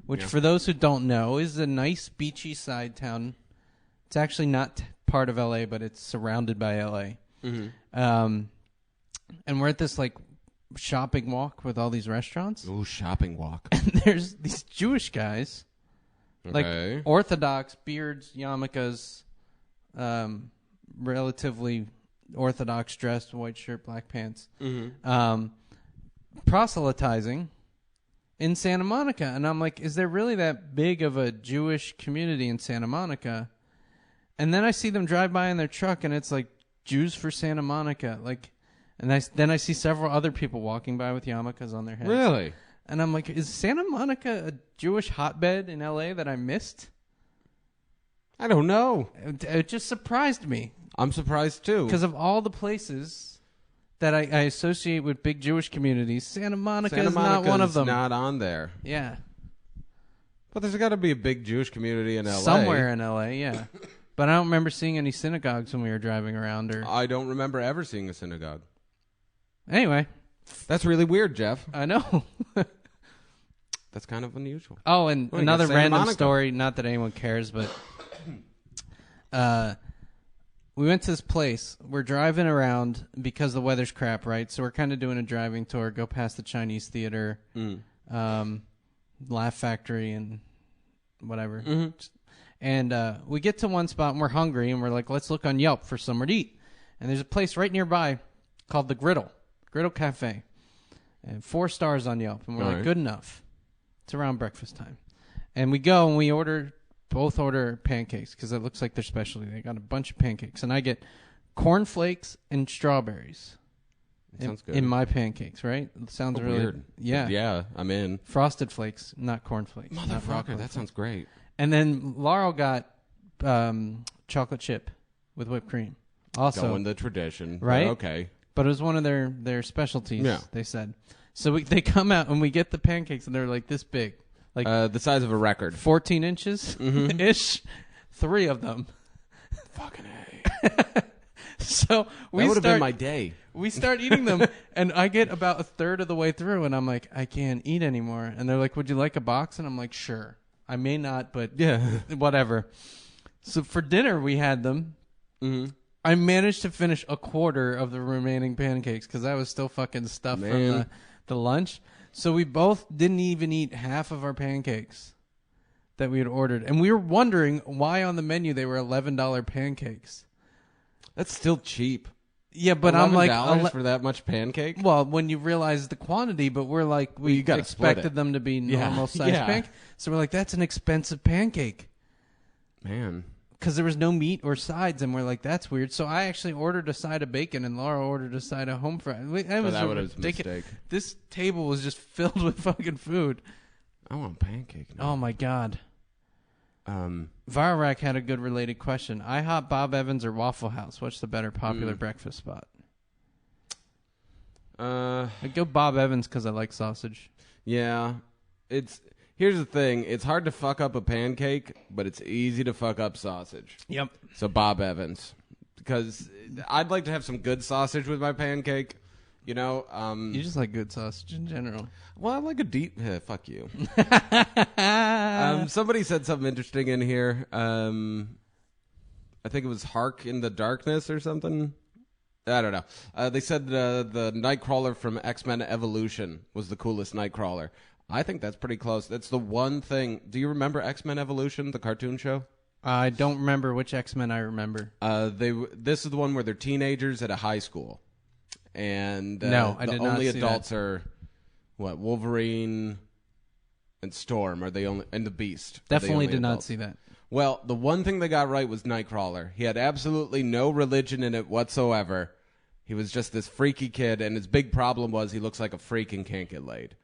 S1: which for those who don't know is a nice beachy side town. It's actually not part of LA, but it's surrounded by LA. Mm-hmm. And we're at this like shopping walk with all these restaurants.
S2: Ooh, shopping walk.
S1: And there's these Jewish guys, like Orthodox, beards, yarmulkes, relatively Orthodox dressed, white shirt, black pants, proselytizing in Santa Monica. And I'm like, is there really that big of a Jewish community in Santa Monica? And then I see them drive by in their truck, and it's like Jews for Santa Monica, like. And then I see several other people walking by with yarmulkes on their heads.
S2: Really?
S1: And I'm like, is Santa Monica a Jewish hotbed in L.A. that I missed?
S2: I don't know.
S1: It just surprised me.
S2: I'm surprised, too.
S1: Because of all the places that I associate with big Jewish communities, Santa Monica is not one of them.
S2: Not on there.
S1: Yeah.
S2: But there's got to be a big Jewish community in L.A.
S1: Somewhere in L.A., yeah. But I don't remember seeing any synagogues when we were driving around.
S2: I don't remember ever seeing a synagogue.
S1: Anyway.
S2: That's really weird, Jeff.
S1: I know.
S2: That's kind of unusual.
S1: Oh, and another random story, not that anyone cares, but we went to this place. We're driving around because the weather's crap, right? So we're kind of doing a driving tour, go past the Chinese theater, Laugh Factory, and whatever. Mm-hmm. And we get to one spot, and we're hungry, and we're like, let's look on Yelp for somewhere to eat. And there's a place right nearby called The Griddle Cafe, and 4 stars on Yelp. And we're like, good enough. It's around breakfast time. And we go, and we both order pancakes, because it looks like their specialty. They got a bunch of pancakes. And I get cornflakes and strawberries.
S2: Sounds good.
S1: In my pancakes, right? It sounds really
S2: weird.
S1: Yeah.
S2: Yeah, I'm in.
S1: Frosted flakes, not cornflakes.
S2: Motherfucker, that sounds great.
S1: And then Laurel got chocolate chip with whipped cream. Also,
S2: going the tradition,
S1: right?
S2: Okay,
S1: but it was one of their specialties.
S2: Yeah.
S1: They said. So they come out and we get the pancakes and they're like this big, like
S2: the size of a record,
S1: 14 inches ish. 3 of them.
S2: Fucking A.
S1: So we
S2: that would have been my day.
S1: We start eating them, and I get about a third of the way through, and I'm like, I can't eat anymore. And they're like, would you like a box? And I'm like, sure. I may not, but
S2: yeah,
S1: whatever. So for dinner, we had them.
S2: Mm-hmm.
S1: I managed to finish a quarter of the remaining pancakes because I was still fucking stuffed from the lunch. So we both didn't even eat half of our pancakes that we had ordered. And we were wondering why on the menu they were $11 pancakes.
S2: That's still cheap.
S1: Yeah, but I'm like
S2: $11 for that much pancake.
S1: Well, when you realize the quantity, but we're like we expected them to be normal size pancake, so we're like that's an expensive pancake,
S2: man.
S1: Because there was no meat or sides, and we're like that's weird. So I actually ordered a side of bacon, and Laura ordered a side of home fries. That was a mistake. This table was just filled with fucking food.
S2: I want a pancake now.
S1: Oh my god. Viral had a good related question. IHOP, Bob Evans, or Waffle House? What's the better popular breakfast spot? I'd go Bob Evans because I like sausage.
S2: Yeah. Here's the thing. It's hard to fuck up a pancake, but it's easy to fuck up sausage.
S1: Yep.
S2: So Bob Evans. Because I'd like to have some good sausage with my pancake. You know,
S1: you just like good sausage in general.
S2: Well, I like a deep. Fuck you. Somebody said something interesting in here. I think it was "Hark in the Darkness" or something. I don't know. They said the Nightcrawler from X-Men Evolution was the coolest Nightcrawler. I think that's pretty close. That's the one thing. Do you remember X-Men Evolution, the cartoon show?
S1: I don't remember which X-Men I remember.
S2: This is the one where they're teenagers at a high school. And
S1: no, I did not see that.
S2: The only adults are Wolverine and Storm are the only, and the Beast.
S1: Definitely did not see that.
S2: Well, the one thing they got right was Nightcrawler. He had absolutely no religion in it whatsoever. He was just this freaky kid, and his big problem was he looks like a freak and can't get laid.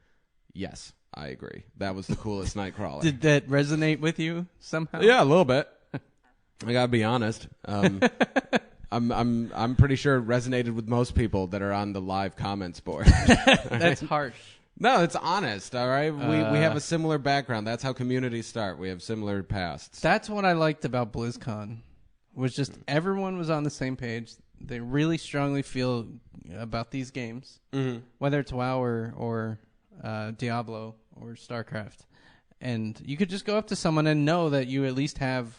S2: Yes, I agree. That was the coolest Nightcrawler.
S1: Did that resonate with you somehow?
S2: Yeah, a little bit. I gotta be honest. I'm pretty sure it resonated with most people that are on the live comments board.
S1: That's harsh.
S2: No, it's honest, all right? We have a similar background. That's how communities start. We have similar pasts.
S1: That's what I liked about BlizzCon, was just everyone was on the same page. They really strongly feel about these games, whether it's WoW or Diablo or StarCraft. And you could just go up to someone and know that you at least have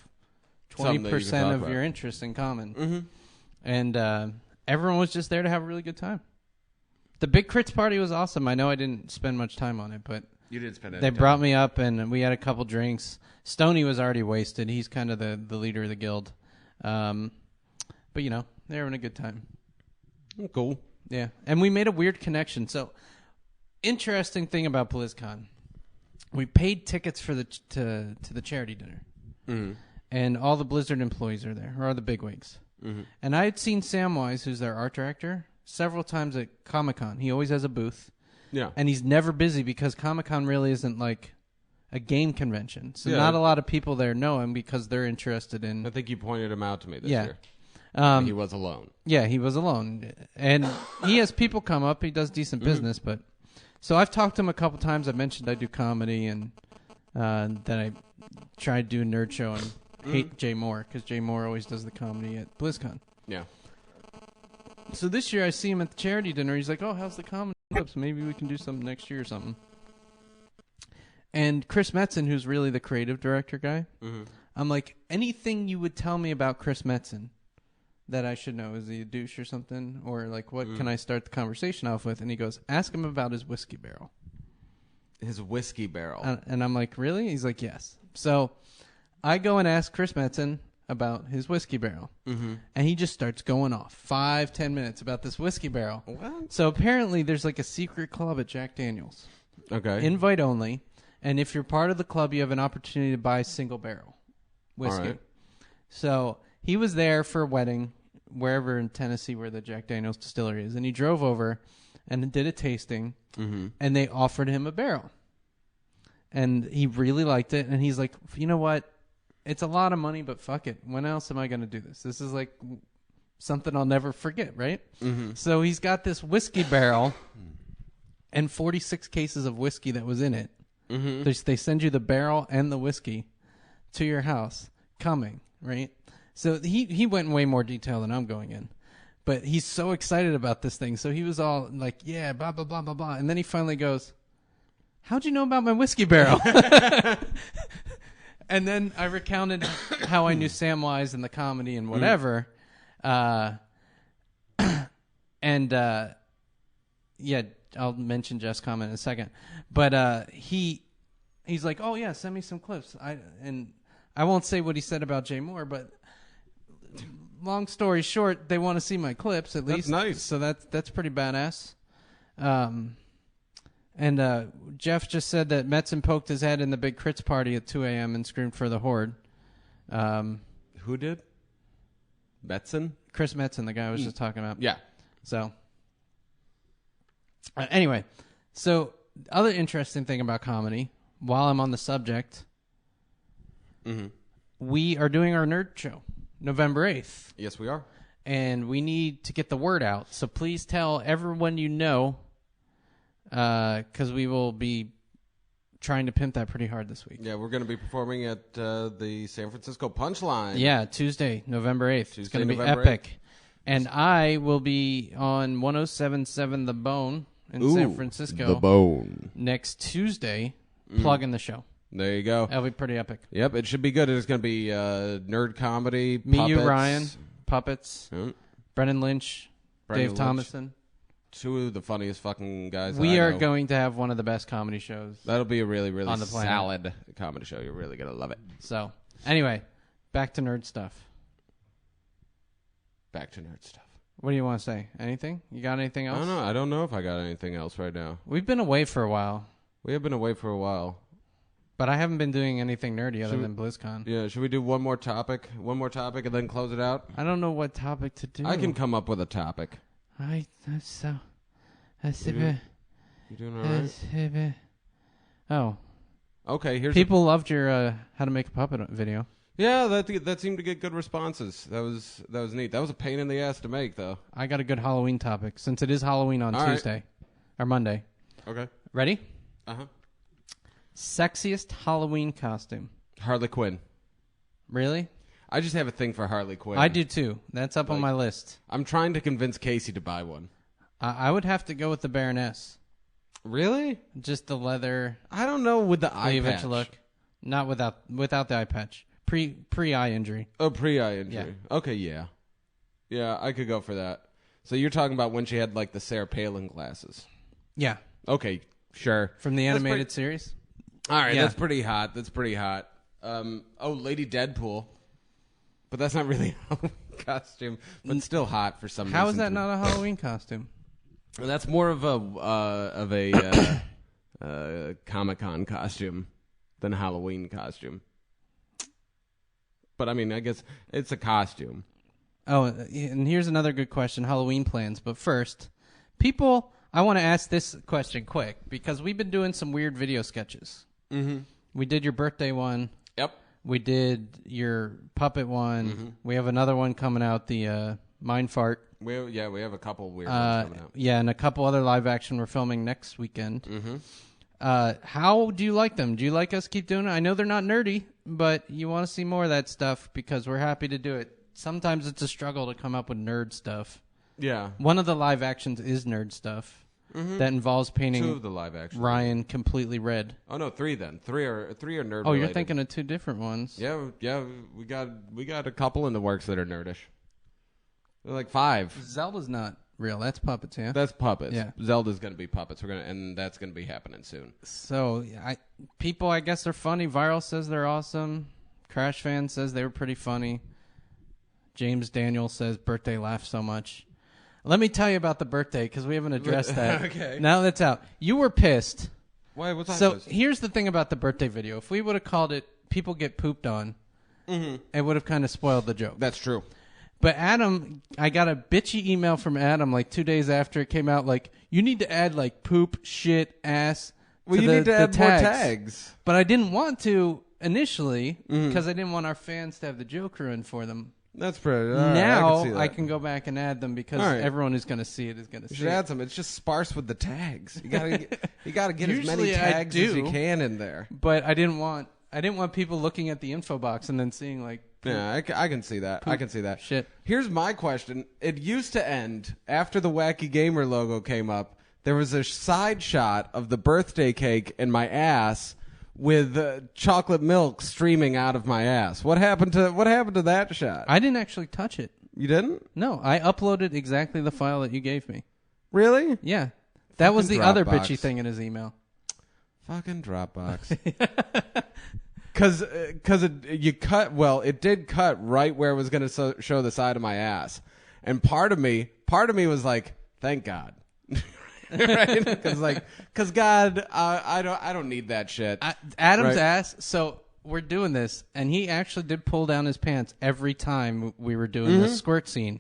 S1: 20% of your interests in common. Mm-hmm. And everyone was just there to have a really good time. The Big Crits party was awesome. I know I didn't spend much time on it, but
S2: you didn't spend.
S1: They brought me up, and we had a couple drinks. Stoney was already wasted. He's kind of the leader of the guild. But you know, they're having a good time.
S2: Cool.
S1: Yeah, and we made a weird connection. So, interesting thing about BlizzCon, we paid tickets for to the charity dinner, and all the Blizzard employees are there, or all the bigwigs. And I had seen Samwise, who's their art director, several times at Comic-Con. He always has a booth.
S2: Yeah.
S1: And he's never busy because Comic-Con really isn't like a game convention. So not a lot of people there know him because they're interested in...
S2: I think you pointed him out to me this year. He was alone.
S1: Yeah, he was alone. And he has people come up. He does decent business. But so I've talked to him a couple times. I mentioned I do comedy and that I try to do a nerd show and hate Jay Moore because Jay Moore always does the comedy at BlizzCon.
S2: Yeah.
S1: So this year I see him at the charity dinner. He's like, oh, how's the comedy clubs? Maybe we can do something next year or something. And Chris Metzen, who's really the creative director guy, I'm like, anything you would tell me about Chris Metzen that I should know? Is he a douche or something? Or like, what can I start the conversation off with? And he goes, ask him about his whiskey barrel.
S2: His whiskey barrel.
S1: And I'm like, really? He's like, yes. So I go and ask Chris Metzen about his whiskey barrel. And he just starts going off 5-10 minutes about this whiskey barrel.
S2: What?
S1: So apparently there's like a secret club at Jack Daniels.
S2: Okay.
S1: Invite only. And if you're part of the club, you have an opportunity to buy single barrel whiskey.
S2: All right.
S1: So he was there for a wedding wherever in Tennessee where the Jack Daniel's distillery is. And he drove over and did a tasting, and they offered him a barrel. And he really liked it, and he's like, you know what? It's a lot of money, but fuck it. When else am I going to do this? This is like something I'll never forget, right? So he's got this whiskey barrel and 46 cases of whiskey that was in it. They send you the barrel and the whiskey to your house coming, right? So he went in way more detail than I'm going in. But he's so excited about this thing. So he was all like, yeah, blah, blah, blah, blah, blah. And then he finally goes, how'd you know about my whiskey barrel? And then I recounted how I knew Samwise and the comedy and whatever. Yeah, I'll mention Jeff's comment in a second. But he's like, oh, yeah, send me some clips. And I won't say what he said about Jay Moore, but long story short, they want to see my clips at least.
S2: That's nice.
S1: So that's pretty badass. And Jeff just said that Metzen poked his head in the big Crits party at 2 a.m. and screamed for the Horde.
S2: Who did? Metzen?
S1: Chris Metzen, the guy I was just talking about.
S2: Yeah.
S1: So, anyway, so other interesting thing about comedy, while I'm on the subject, we are doing our nerd show November 8th.
S2: Yes, we are.
S1: And we need to get the word out. So please tell everyone you know, because we will be trying to pimp that pretty hard this week.
S2: Yeah, we're going to be performing at the San Francisco Punchline.
S1: Yeah, Tuesday, November 8th. It's going to be
S2: November
S1: epic. 8th. And I will be on 107.7 The Bone in San Francisco.
S2: The Bone.
S1: Next Tuesday, plugging the show.
S2: There you go.
S1: That'll be pretty epic.
S2: Yep, it should be good. It's going to be nerd comedy,
S1: Me,
S2: puppets.
S1: you, Ryan, puppets, Brennan Lynch,
S2: Brendan
S1: Dave
S2: Lynch.
S1: Thomason.
S2: Two of the funniest fucking guys
S1: We
S2: I
S1: are
S2: know.
S1: going to have one of the best comedy shows.
S2: That'll be a really, really
S1: on the planet.
S2: solid comedy show. You're really going to love it.
S1: So, anyway, back to nerd stuff.
S2: Back to nerd stuff.
S1: What do you want to say? Anything? You got anything else?
S2: I don't know if I got anything else right now.
S1: We've been away for a while.
S2: We have been away for a while.
S1: But I haven't been doing anything nerdy other than BlizzCon.
S2: Yeah, should we do one more topic? One more topic and then close it out?
S1: I don't know what topic to do.
S2: I can come up with a topic.
S1: You
S2: doing all right?
S1: Oh.
S2: Okay, here's
S1: people loved your how to make a puppet video.
S2: Yeah, that seemed to get good responses. That was neat. That was a pain in the ass to make, though.
S1: I got a good Halloween topic since it is Halloween on Tuesday or Monday.
S2: Okay.
S1: Ready?
S2: Uh-huh.
S1: Sexiest Halloween costume.
S2: Harley Quinn.
S1: Really?
S2: I just have a thing for Harley Quinn.
S1: I do too. That's up on my list.
S2: I'm trying to convince Casey to buy one.
S1: I would have to go with the Baroness.
S2: Really?
S1: Just the leather.
S2: I don't know with the eye patch.
S1: Look. Not without the eye patch. Pre eye injury.
S2: Oh, pre-eye injury.
S1: Yeah.
S2: Okay, yeah. Yeah, I could go for that. So you're talking about when she had like the Sarah Palin glasses.
S1: Yeah.
S2: Okay, sure.
S1: From the animated series?
S2: All right,
S1: Yeah.
S2: That's pretty hot. Lady Deadpool. But that's not really a Halloween costume, but still hot for some reason.
S1: How is that not a Halloween costume?
S2: That's more of a Comic-Con costume than a Halloween costume. But I mean, I guess it's a costume.
S1: Oh, and here's another good question, Halloween plans. But first, people, I want to ask this question quick because we've been doing some weird video sketches.
S2: Mm-hmm.
S1: We did your birthday one.
S2: Yep.
S1: We did your puppet one.
S2: Mm-hmm.
S1: We have another one coming out, the Mind Fart.
S2: We have a couple weird ones coming out.
S1: Yeah, and a couple other live action we're filming next weekend.
S2: Mm-hmm.
S1: How do you like them? Do you like us keep doing it? I know they're not nerdy, but you want to see more of that stuff because we're happy to do it. Sometimes it's a struggle to come up with nerd stuff.
S2: Yeah.
S1: One of the live actions is nerd stuff that involves painting
S2: 2 of the live action.
S1: Ryan completely red.
S2: Oh no, 3 then. 3 are nerd.
S1: Oh, you're
S2: related.
S1: thinking of 2 different ones.
S2: Yeah. We got a couple in the works that are nerdish. They're like 5.
S1: Zelda's not real. That's puppets, yeah.
S2: That's puppets.
S1: Yeah.
S2: Zelda's gonna be puppets. And that's gonna be happening soon.
S1: So people, I guess, are funny. Viral says they're awesome. Crash Fan says they were pretty funny. James Daniel says birthday laughed so much. Let me tell you about the birthday because we haven't addressed that.
S2: Okay.
S1: Now that's out. You were pissed.
S2: Why? What's
S1: So here's the thing about the birthday video. If we would have called it "People Get Pooped On," it would have kind of spoiled the joke.
S2: That's true.
S1: But Adam, I got a bitchy email from Adam like 2 days after it came out. Like, you need to add like poop, shit, ass.
S2: Well, you need to add more tags.
S1: But I didn't want to initially because I didn't want our fans to have the joke ruined for them.
S2: That's pretty.
S1: Now
S2: I
S1: can go back and add them because everyone who's going to see it is going to see it.
S2: You should add some. It's just sparse with the tags. You gotta get as many tags as you can in there.
S1: But I didn't want people looking at the info box and then seeing like.
S2: Yeah, I can see that. I can see that.
S1: Shit.
S2: Here's my question. It used to end after the Wacky Gamer logo came up. There was a side shot of the birthday cake in my ass with chocolate milk streaming out of my ass. What happened to that shot?
S1: I didn't actually touch it.
S2: You didn't?
S1: No, I uploaded exactly the file that you gave me.
S2: Really?
S1: Yeah. That was the other
S2: Dropbox.
S1: bitchy thing in his email.
S2: Fucking Dropbox. Because it did cut right where it was going to show the side of my ass. And part of me was like, thank God. Right? Because God, I don't need that shit.
S1: Adam's ass. So we're doing this, and he actually did pull down his pants every time we were doing the squirt scene.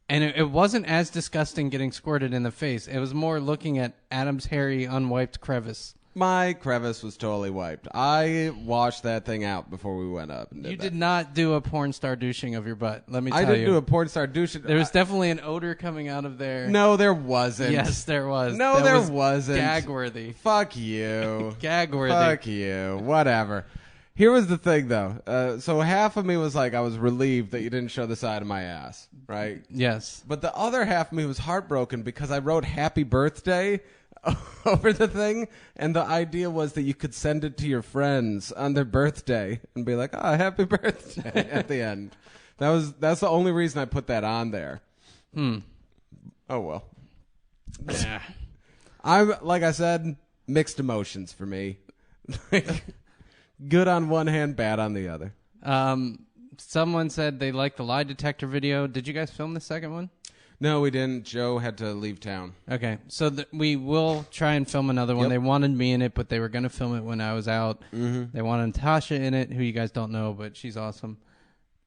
S1: And it wasn't as disgusting getting squirted in the face. It was more looking at Adam's hairy, unwiped crevice.
S2: My crevice was totally wiped. I washed that thing out before we went up.
S1: You did not do a porn star douching of your butt. Let me tell you.
S2: I didn't do a porn star douching.
S1: There was definitely an odor coming out of there.
S2: No, there wasn't.
S1: Yes, there was.
S2: No, there wasn't.
S1: Gag-worthy.
S2: Fuck you.
S1: Gag-worthy.
S2: Fuck you. Whatever. Here was the thing, though. So half of me was like, I was relieved that you didn't show the side of my ass, right?
S1: Yes.
S2: But the other half of me was heartbroken because I wrote happy birthday over the thing, and the idea was that you could send it to your friends on their birthday and be like, "Oh, happy birthday" at the end. That's the only reason I put that on there. Oh well.
S1: Yeah.
S2: I'm like I said, mixed emotions for me. Good on one hand, bad on the other.
S1: Someone said they liked the lie detector video. Did you guys film the second one?
S2: No, we didn't. Joe had to leave town.
S1: Okay, so we will try and film another one. Yep. They wanted me in it, but they were going to film it when I was out. Mm-hmm. They wanted Natasha in it, who you guys don't know, but she's awesome.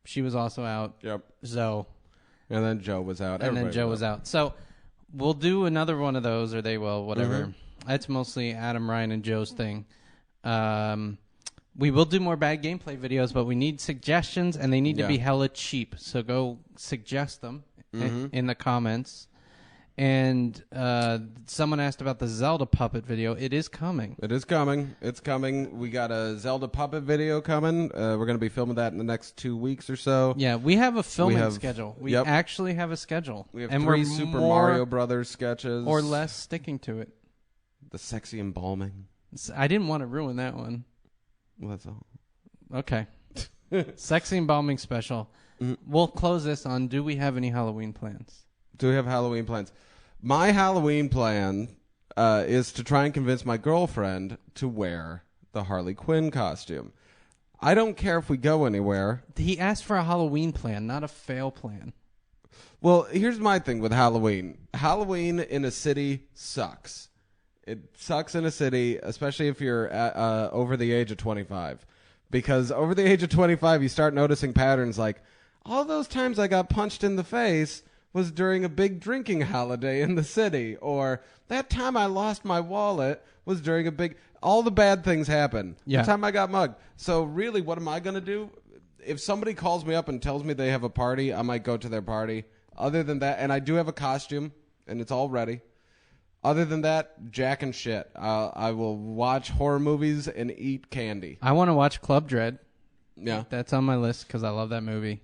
S1: She was also out.
S2: Yep.
S1: Zoe.
S2: And then Joe was out.
S1: And then Joe was out. So we'll do another one of those, or they will, whatever. Mm-hmm. That's mostly Adam, Ryan, and Joe's thing. We will do more bad gameplay videos, but we need suggestions, and they need to be hella cheap. So go suggest them. In the comments. And someone asked about the Zelda puppet video. It is coming.
S2: It is coming. It's coming. We got a Zelda puppet video coming. We're going to be filming that in the next 2 weeks or so.
S1: Yeah, we have a filming schedule. We actually have a schedule.
S2: We have 3 Super Mario Brothers sketches.
S1: Or less sticking to it.
S2: The sexy embalming.
S1: I didn't want to ruin that one.
S2: Well, that's all.
S1: Okay. Sexy embalming special. We'll close this on, do we have any Halloween plans?
S2: Do we have Halloween plans? My Halloween plan is to try and convince my girlfriend to wear the Harley Quinn costume. I don't care if we go anywhere.
S1: He asked for a Halloween plan, not a fail plan.
S2: Well, here's my thing with Halloween. Halloween in a city sucks. It sucks in a city, especially if you're over the age of 25. Because over the age of 25, you start noticing patterns like, all those times I got punched in the face was during a big drinking holiday in the city. Or that time I lost my wallet was during a big... All the bad things happen. Yeah. The time I got mugged. So really, what am I going to do? If somebody calls me up and tells me they have a party, I might go to their party. Other than that, and I do have a costume, and it's all ready. Other than that, jack and shit. I will watch horror movies and eat candy.
S1: I want to watch Club Dread.
S2: Yeah.
S1: That's on my list because I love that movie.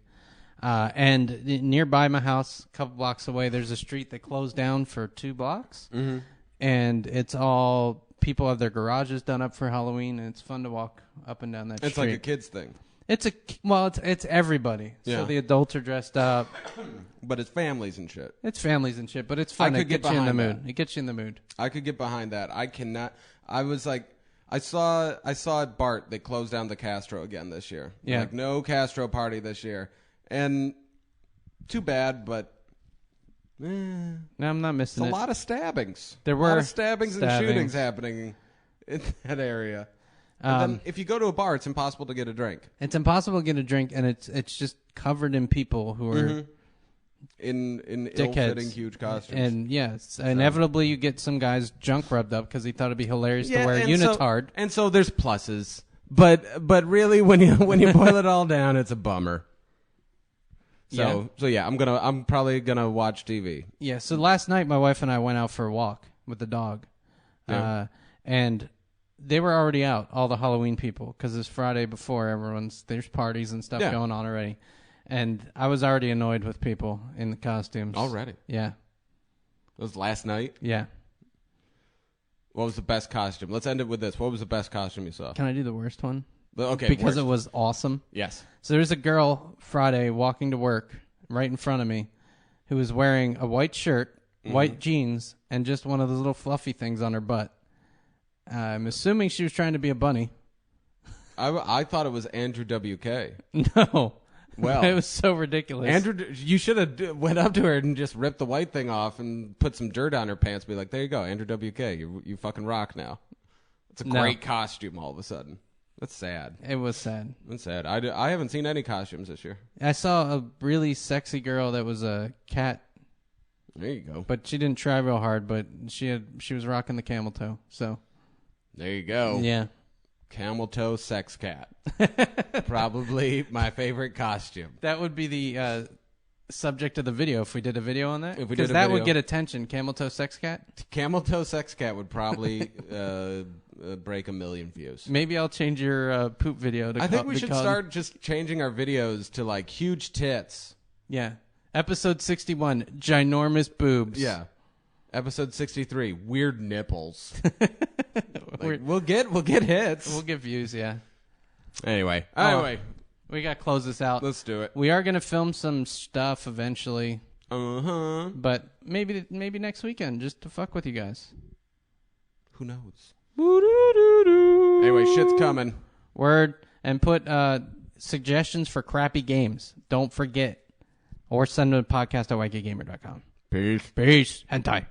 S1: And nearby my house, a couple blocks away, there's a street that closed down for 2 blocks. Mm-hmm. And it's all... People have their garages done up for Halloween, and it's fun to walk up and down that street.
S2: It's like a kid's thing.
S1: It's everybody. Yeah. So the adults are dressed up.
S2: But it's families and shit.
S1: It's families and shit, but it's fun. It gets you in the mood. It gets you in the mood.
S2: I could get behind that. I cannot. I was like, I saw at Bart, they closed down the Castro again this year. Yeah. Like, no Castro party this year. And too bad, but...
S1: No, I'm not missing it.
S2: It's a lot of stabbings.
S1: There were
S2: a lot of stabbings and shootings happening in that area. And then if you go to a bar, it's impossible to get a drink.
S1: It's impossible to get a drink, and it's just covered in people who are
S2: in
S1: Dickheads.
S2: ill-fitting huge costumes.
S1: And yes, inevitably you get some guy's junk rubbed up because he thought it'd be hilarious to wear a unitard.
S2: So there's pluses, but really when you boil it all down, it's a bummer. So I'm probably gonna watch TV.
S1: Yeah. So last night my wife and I went out for a walk with the dog, and they were already out, all the Halloween people, because it's Friday before there's parties and stuff going on already. And I was already annoyed with people in the costumes.
S2: Already?
S1: Yeah.
S2: It was last night?
S1: Yeah.
S2: What was the best costume? Let's end it with this. What was the best costume you saw?
S1: Can I do the worst one?
S2: Okay.
S1: Because it was awesome.
S2: Yes.
S1: So there's a girl Friday walking to work right in front of me who was wearing a white shirt, white jeans, and just one of those little fluffy things on her butt. I'm assuming she was trying to be a bunny.
S2: I thought it was Andrew WK.
S1: No.
S2: Well,
S1: it was so ridiculous.
S2: Andrew, you should have went up to her and just ripped the white thing off and put some dirt on her pants. Be like, there you go, Andrew WK. You fucking rock now. It's a great costume all of a sudden. That's sad.
S1: It was sad.
S2: That's sad. I haven't seen any costumes this year.
S1: I saw a really sexy girl that was a cat.
S2: There you go.
S1: But she didn't try real hard, but she was rocking the camel toe. So
S2: there you go.
S1: Yeah.
S2: Camel toe sex cat. Probably my favorite costume.
S1: That would be the subject of the video if we did a video on that.
S2: If we did a
S1: that
S2: video,
S1: would get attention. Camel toe sex cat.
S2: Camel toe sex cat would probably break 1 million views.
S1: Maybe I'll change your poop video to.
S2: I think we should start just changing our videos to like huge tits.
S1: Yeah. Episode 61, ginormous boobs.
S2: Yeah. Episode 63, weird nipples. We'll get hits.
S1: We'll get views, yeah.
S2: Anyway,
S1: we got to close this out.
S2: Let's do it.
S1: We are going to film some stuff eventually.
S2: Uh-huh.
S1: But maybe next weekend, just to fuck with you guys.
S2: Who knows? Anyway, shit's coming.
S1: Word. And put suggestions for crappy games. Don't forget. Or send them to podcast@wikegamer.com.
S2: Peace.
S1: Peace. Hentai.